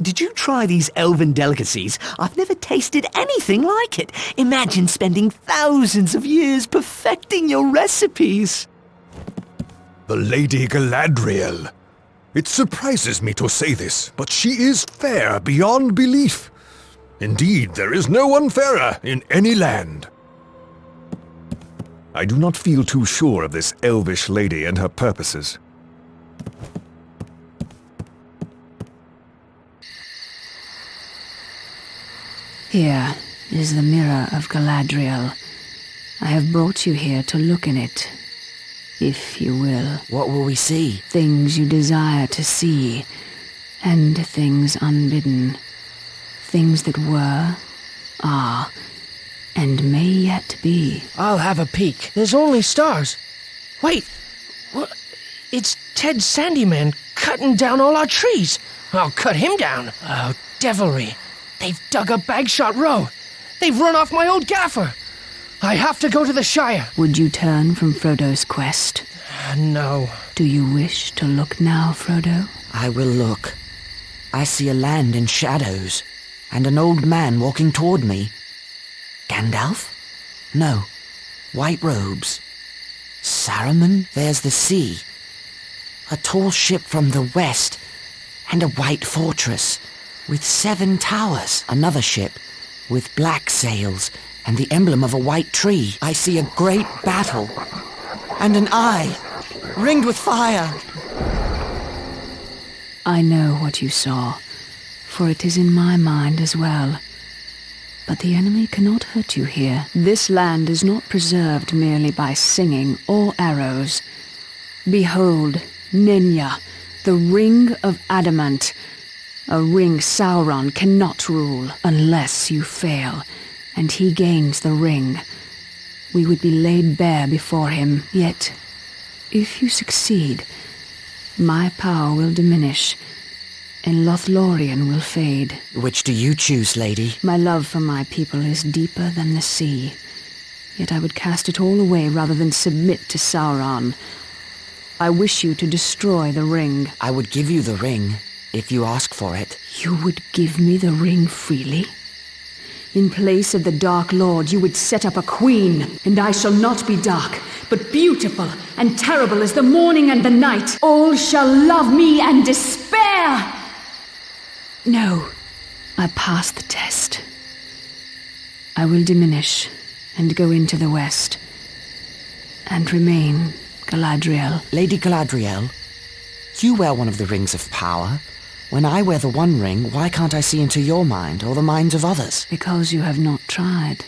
Did you try these elven delicacies? I've never tasted anything like it. Imagine spending thousands of years perfecting your recipes. The Lady Galadriel. It surprises me to say this, but she is fair beyond belief. Indeed, there is no one fairer in any land. I do not feel too sure of this elvish lady and her purposes. Here is the mirror of Galadriel. I have brought you here to look in it, if you will. What will we see? Things you desire to see, and things unbidden. Things that were, are, and may yet be. I'll have a peek. There's only stars. Wait, what? It's Ted Sandyman cutting down all our trees. I'll cut him down. Oh, devilry. They've dug up Bagshot Row. They've run off my old gaffer. I have to go to the Shire. Would you turn from Frodo's quest? No. Do you wish to look now, Frodo? I will look. I see a land in shadows, and an old man walking toward me. Gandalf? No. White robes. Saruman? There's the sea. A tall ship from the west, and a white fortress with 7 towers. Another ship with black sails and the emblem of a white tree. I see a great battle, and an eye ringed with fire. I know what you saw. for it is in my mind as well. But the enemy cannot hurt you here. This land is not preserved merely by singing or arrows. Behold, Nenya, the ring of adamant, a ring Sauron cannot rule unless you fail, and he gains the ring. We would be laid bare before him, yet, if you succeed, my power will diminish, and Lothlorien will fade. Which do you choose, lady? My love for my people is deeper than the sea, yet I would cast it all away rather than submit to Sauron. I wish you to destroy the ring. I would give you the ring, if you ask for it. You would give me the ring freely? In place of the Dark Lord, you would set up a queen, and I shall not be dark, but beautiful and terrible as the morning and the night. All shall love me and despair. No, I passed the test. I will diminish and go into the west, and remain Galadriel. Lady Galadriel, you wear one of the rings of power. When I wear the One Ring, why can't I see into your mind or the minds of others? Because you have not tried.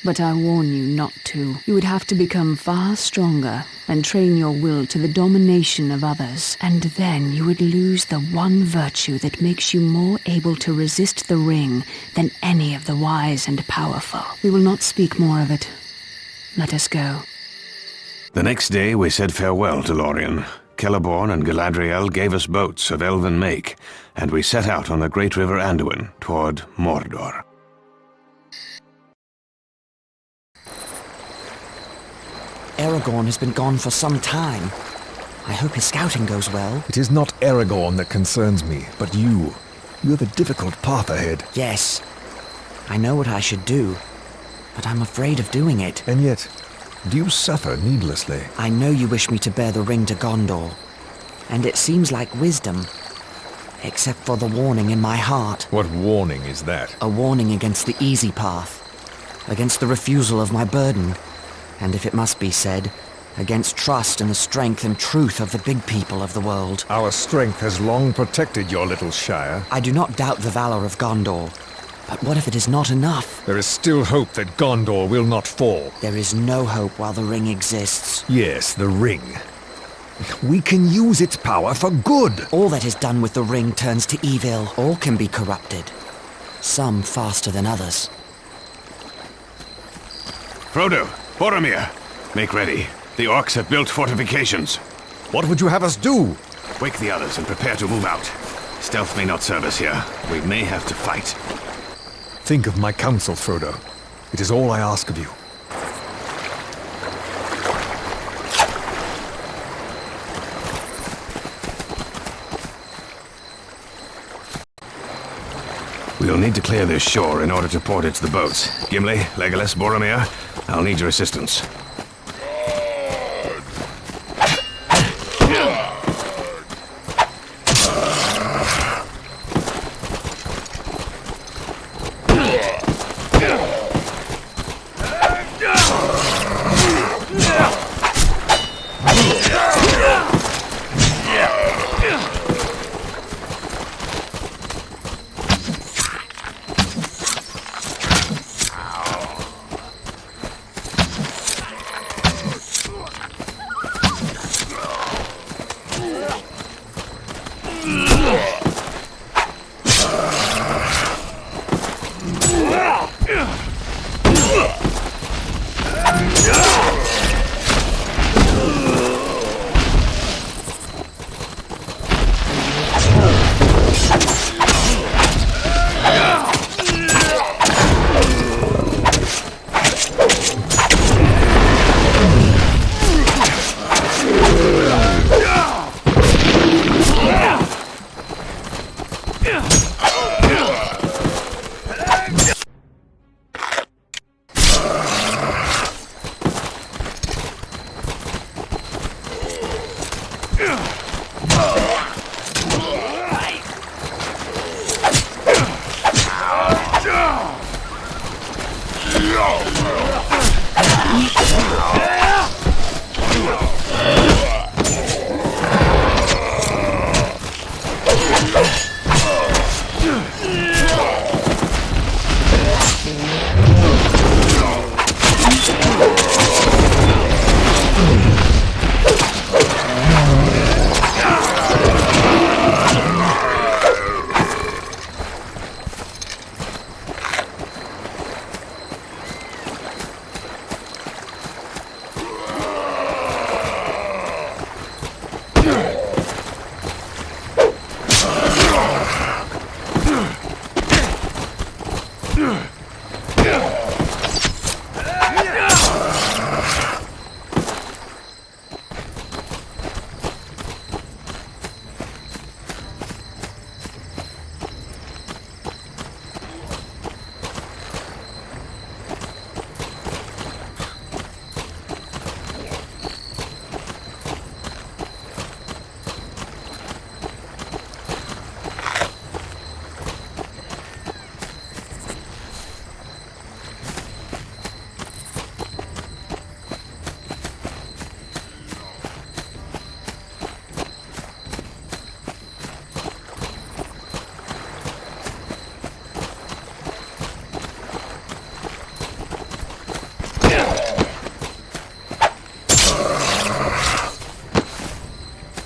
But I warn you not to. You would have to become far stronger and train your will to the domination of others, and then you would lose the one virtue that makes you more able to resist the ring than any of the wise and powerful. We will not speak more of it. Let us go. The next day we said farewell to Lorien. Celeborn and Galadriel gave us boats of elven make, and we set out on the great river Anduin toward Mordor. Aragorn has been gone for some time. I hope his scouting goes well. It is not Aragorn that concerns me, but you. You have a difficult path ahead. Yes. I know what I should do, but I'm afraid of doing it. And yet, do you suffer needlessly? I know you wish me to bear the ring to Gondor, and it seems like wisdom, except for the warning in my heart. What warning is that? A warning against the easy path, against the refusal of my burden, and if it must be said, against trust in the strength and truth of the big people of the world. Our strength has long protected your little Shire. I do not doubt the valor of Gondor, but what if it is not enough? There is still hope that Gondor will not fall. There is no hope while the ring exists. Yes, the ring. We can use its power for good. All that is done with the ring turns to evil. All can be corrupted. Some faster than others. Frodo, Boromir, make ready. The orcs have built fortifications. What would you have us do? Wake the others and prepare to move out. Stealth may not serve us here. We may have to fight. Think of my counsel, Frodo. It is all I ask of you. We'll need to clear this shore in order to port it to the boats. Gimli, Legolas, Boromir, I'll need your assistance.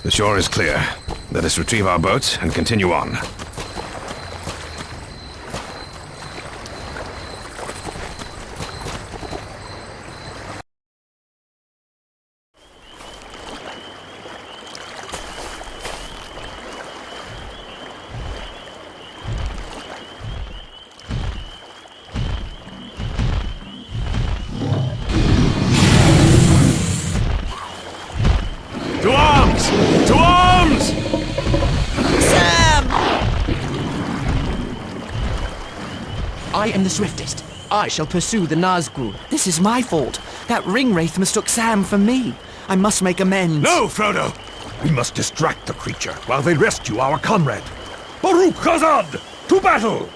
The shore is clear. Let us retrieve our boats and continue on. To arms! To arms! Sam! I am the swiftest. I shall pursue the Nazgul. This is my fault. That ringwraith mistook Sam for me. I must make amends. No, Frodo! We must distract the creature while they rescue our comrade. Baruch Khazad! To battle!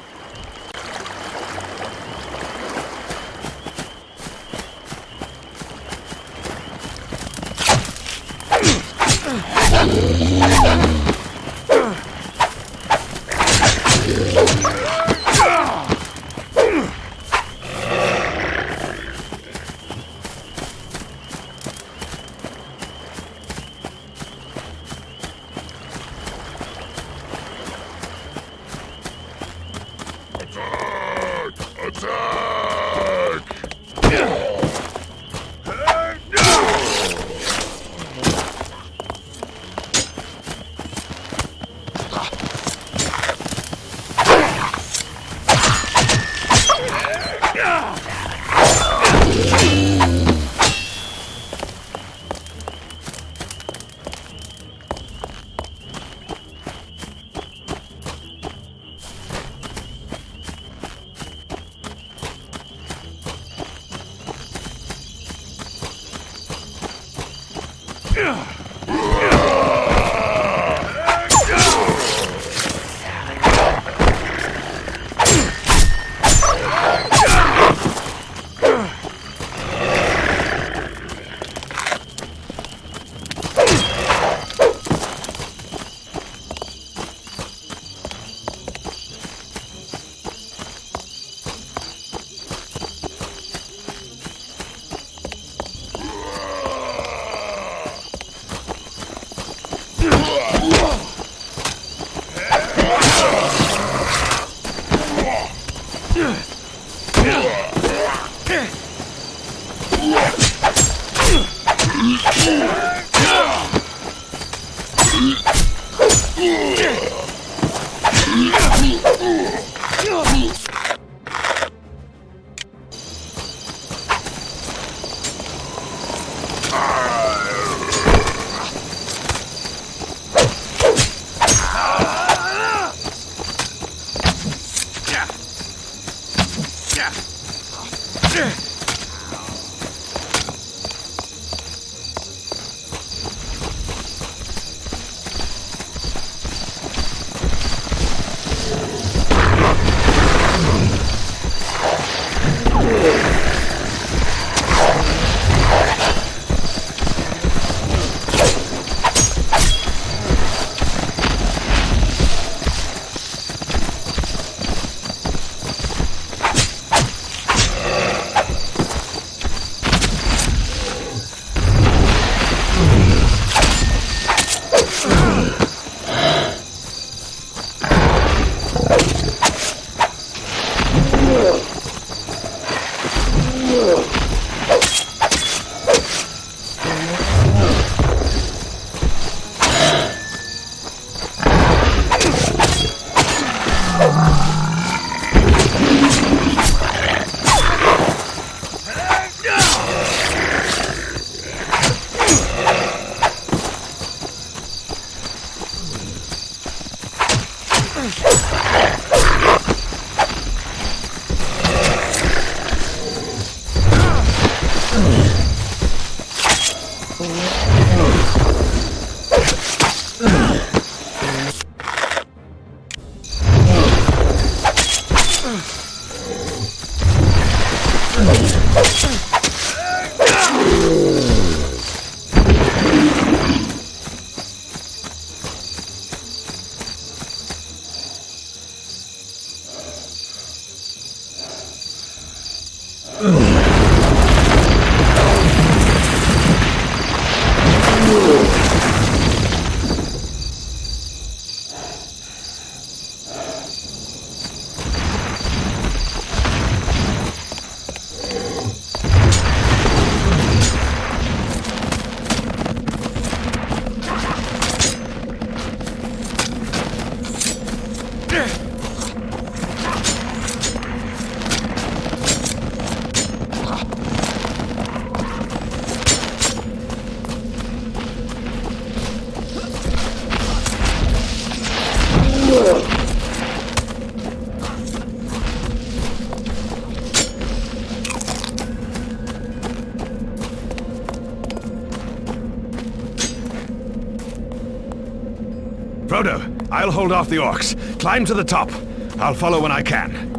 Frodo, I'll hold off the orcs. Climb to the top. I'll follow when I can.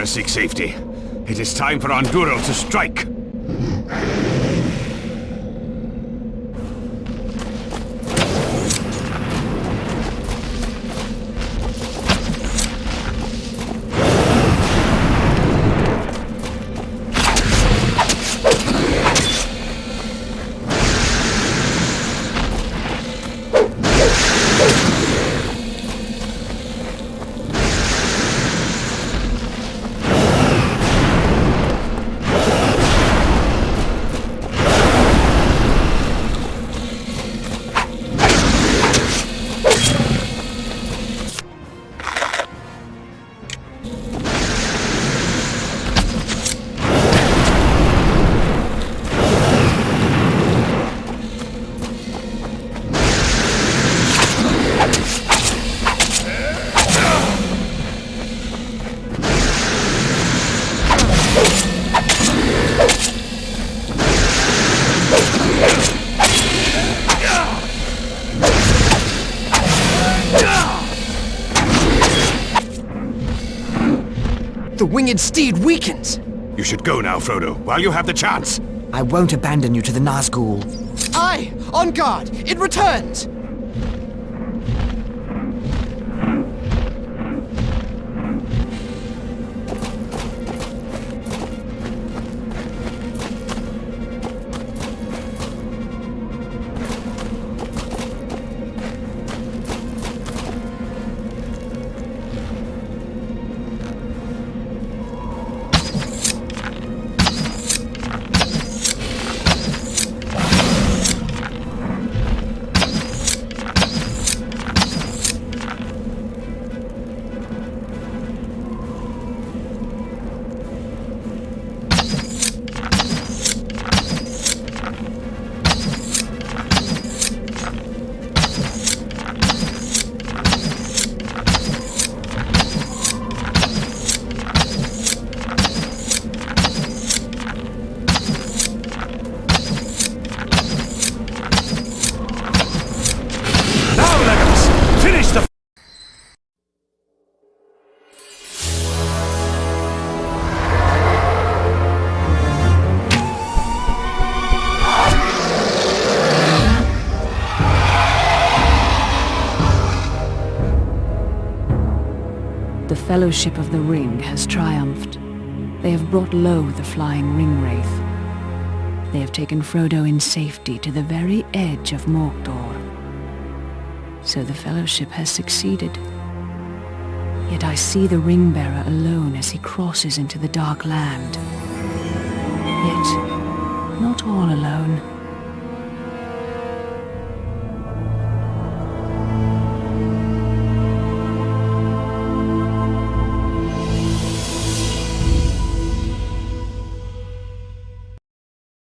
Seek safety. It is time for Anduril to strike. The winged steed weakens! You should go now, Frodo, while you have the chance. I won't abandon you to the Nazgul. Aye! On guard! It returns! Fellowship of the Ring has triumphed. They have brought low the flying ring wraith. They have taken Frodo in safety to the very edge of Mordor. So the Fellowship has succeeded. Yet I see the ring-bearer alone as he crosses into the Dark Land. Yet, not all alone.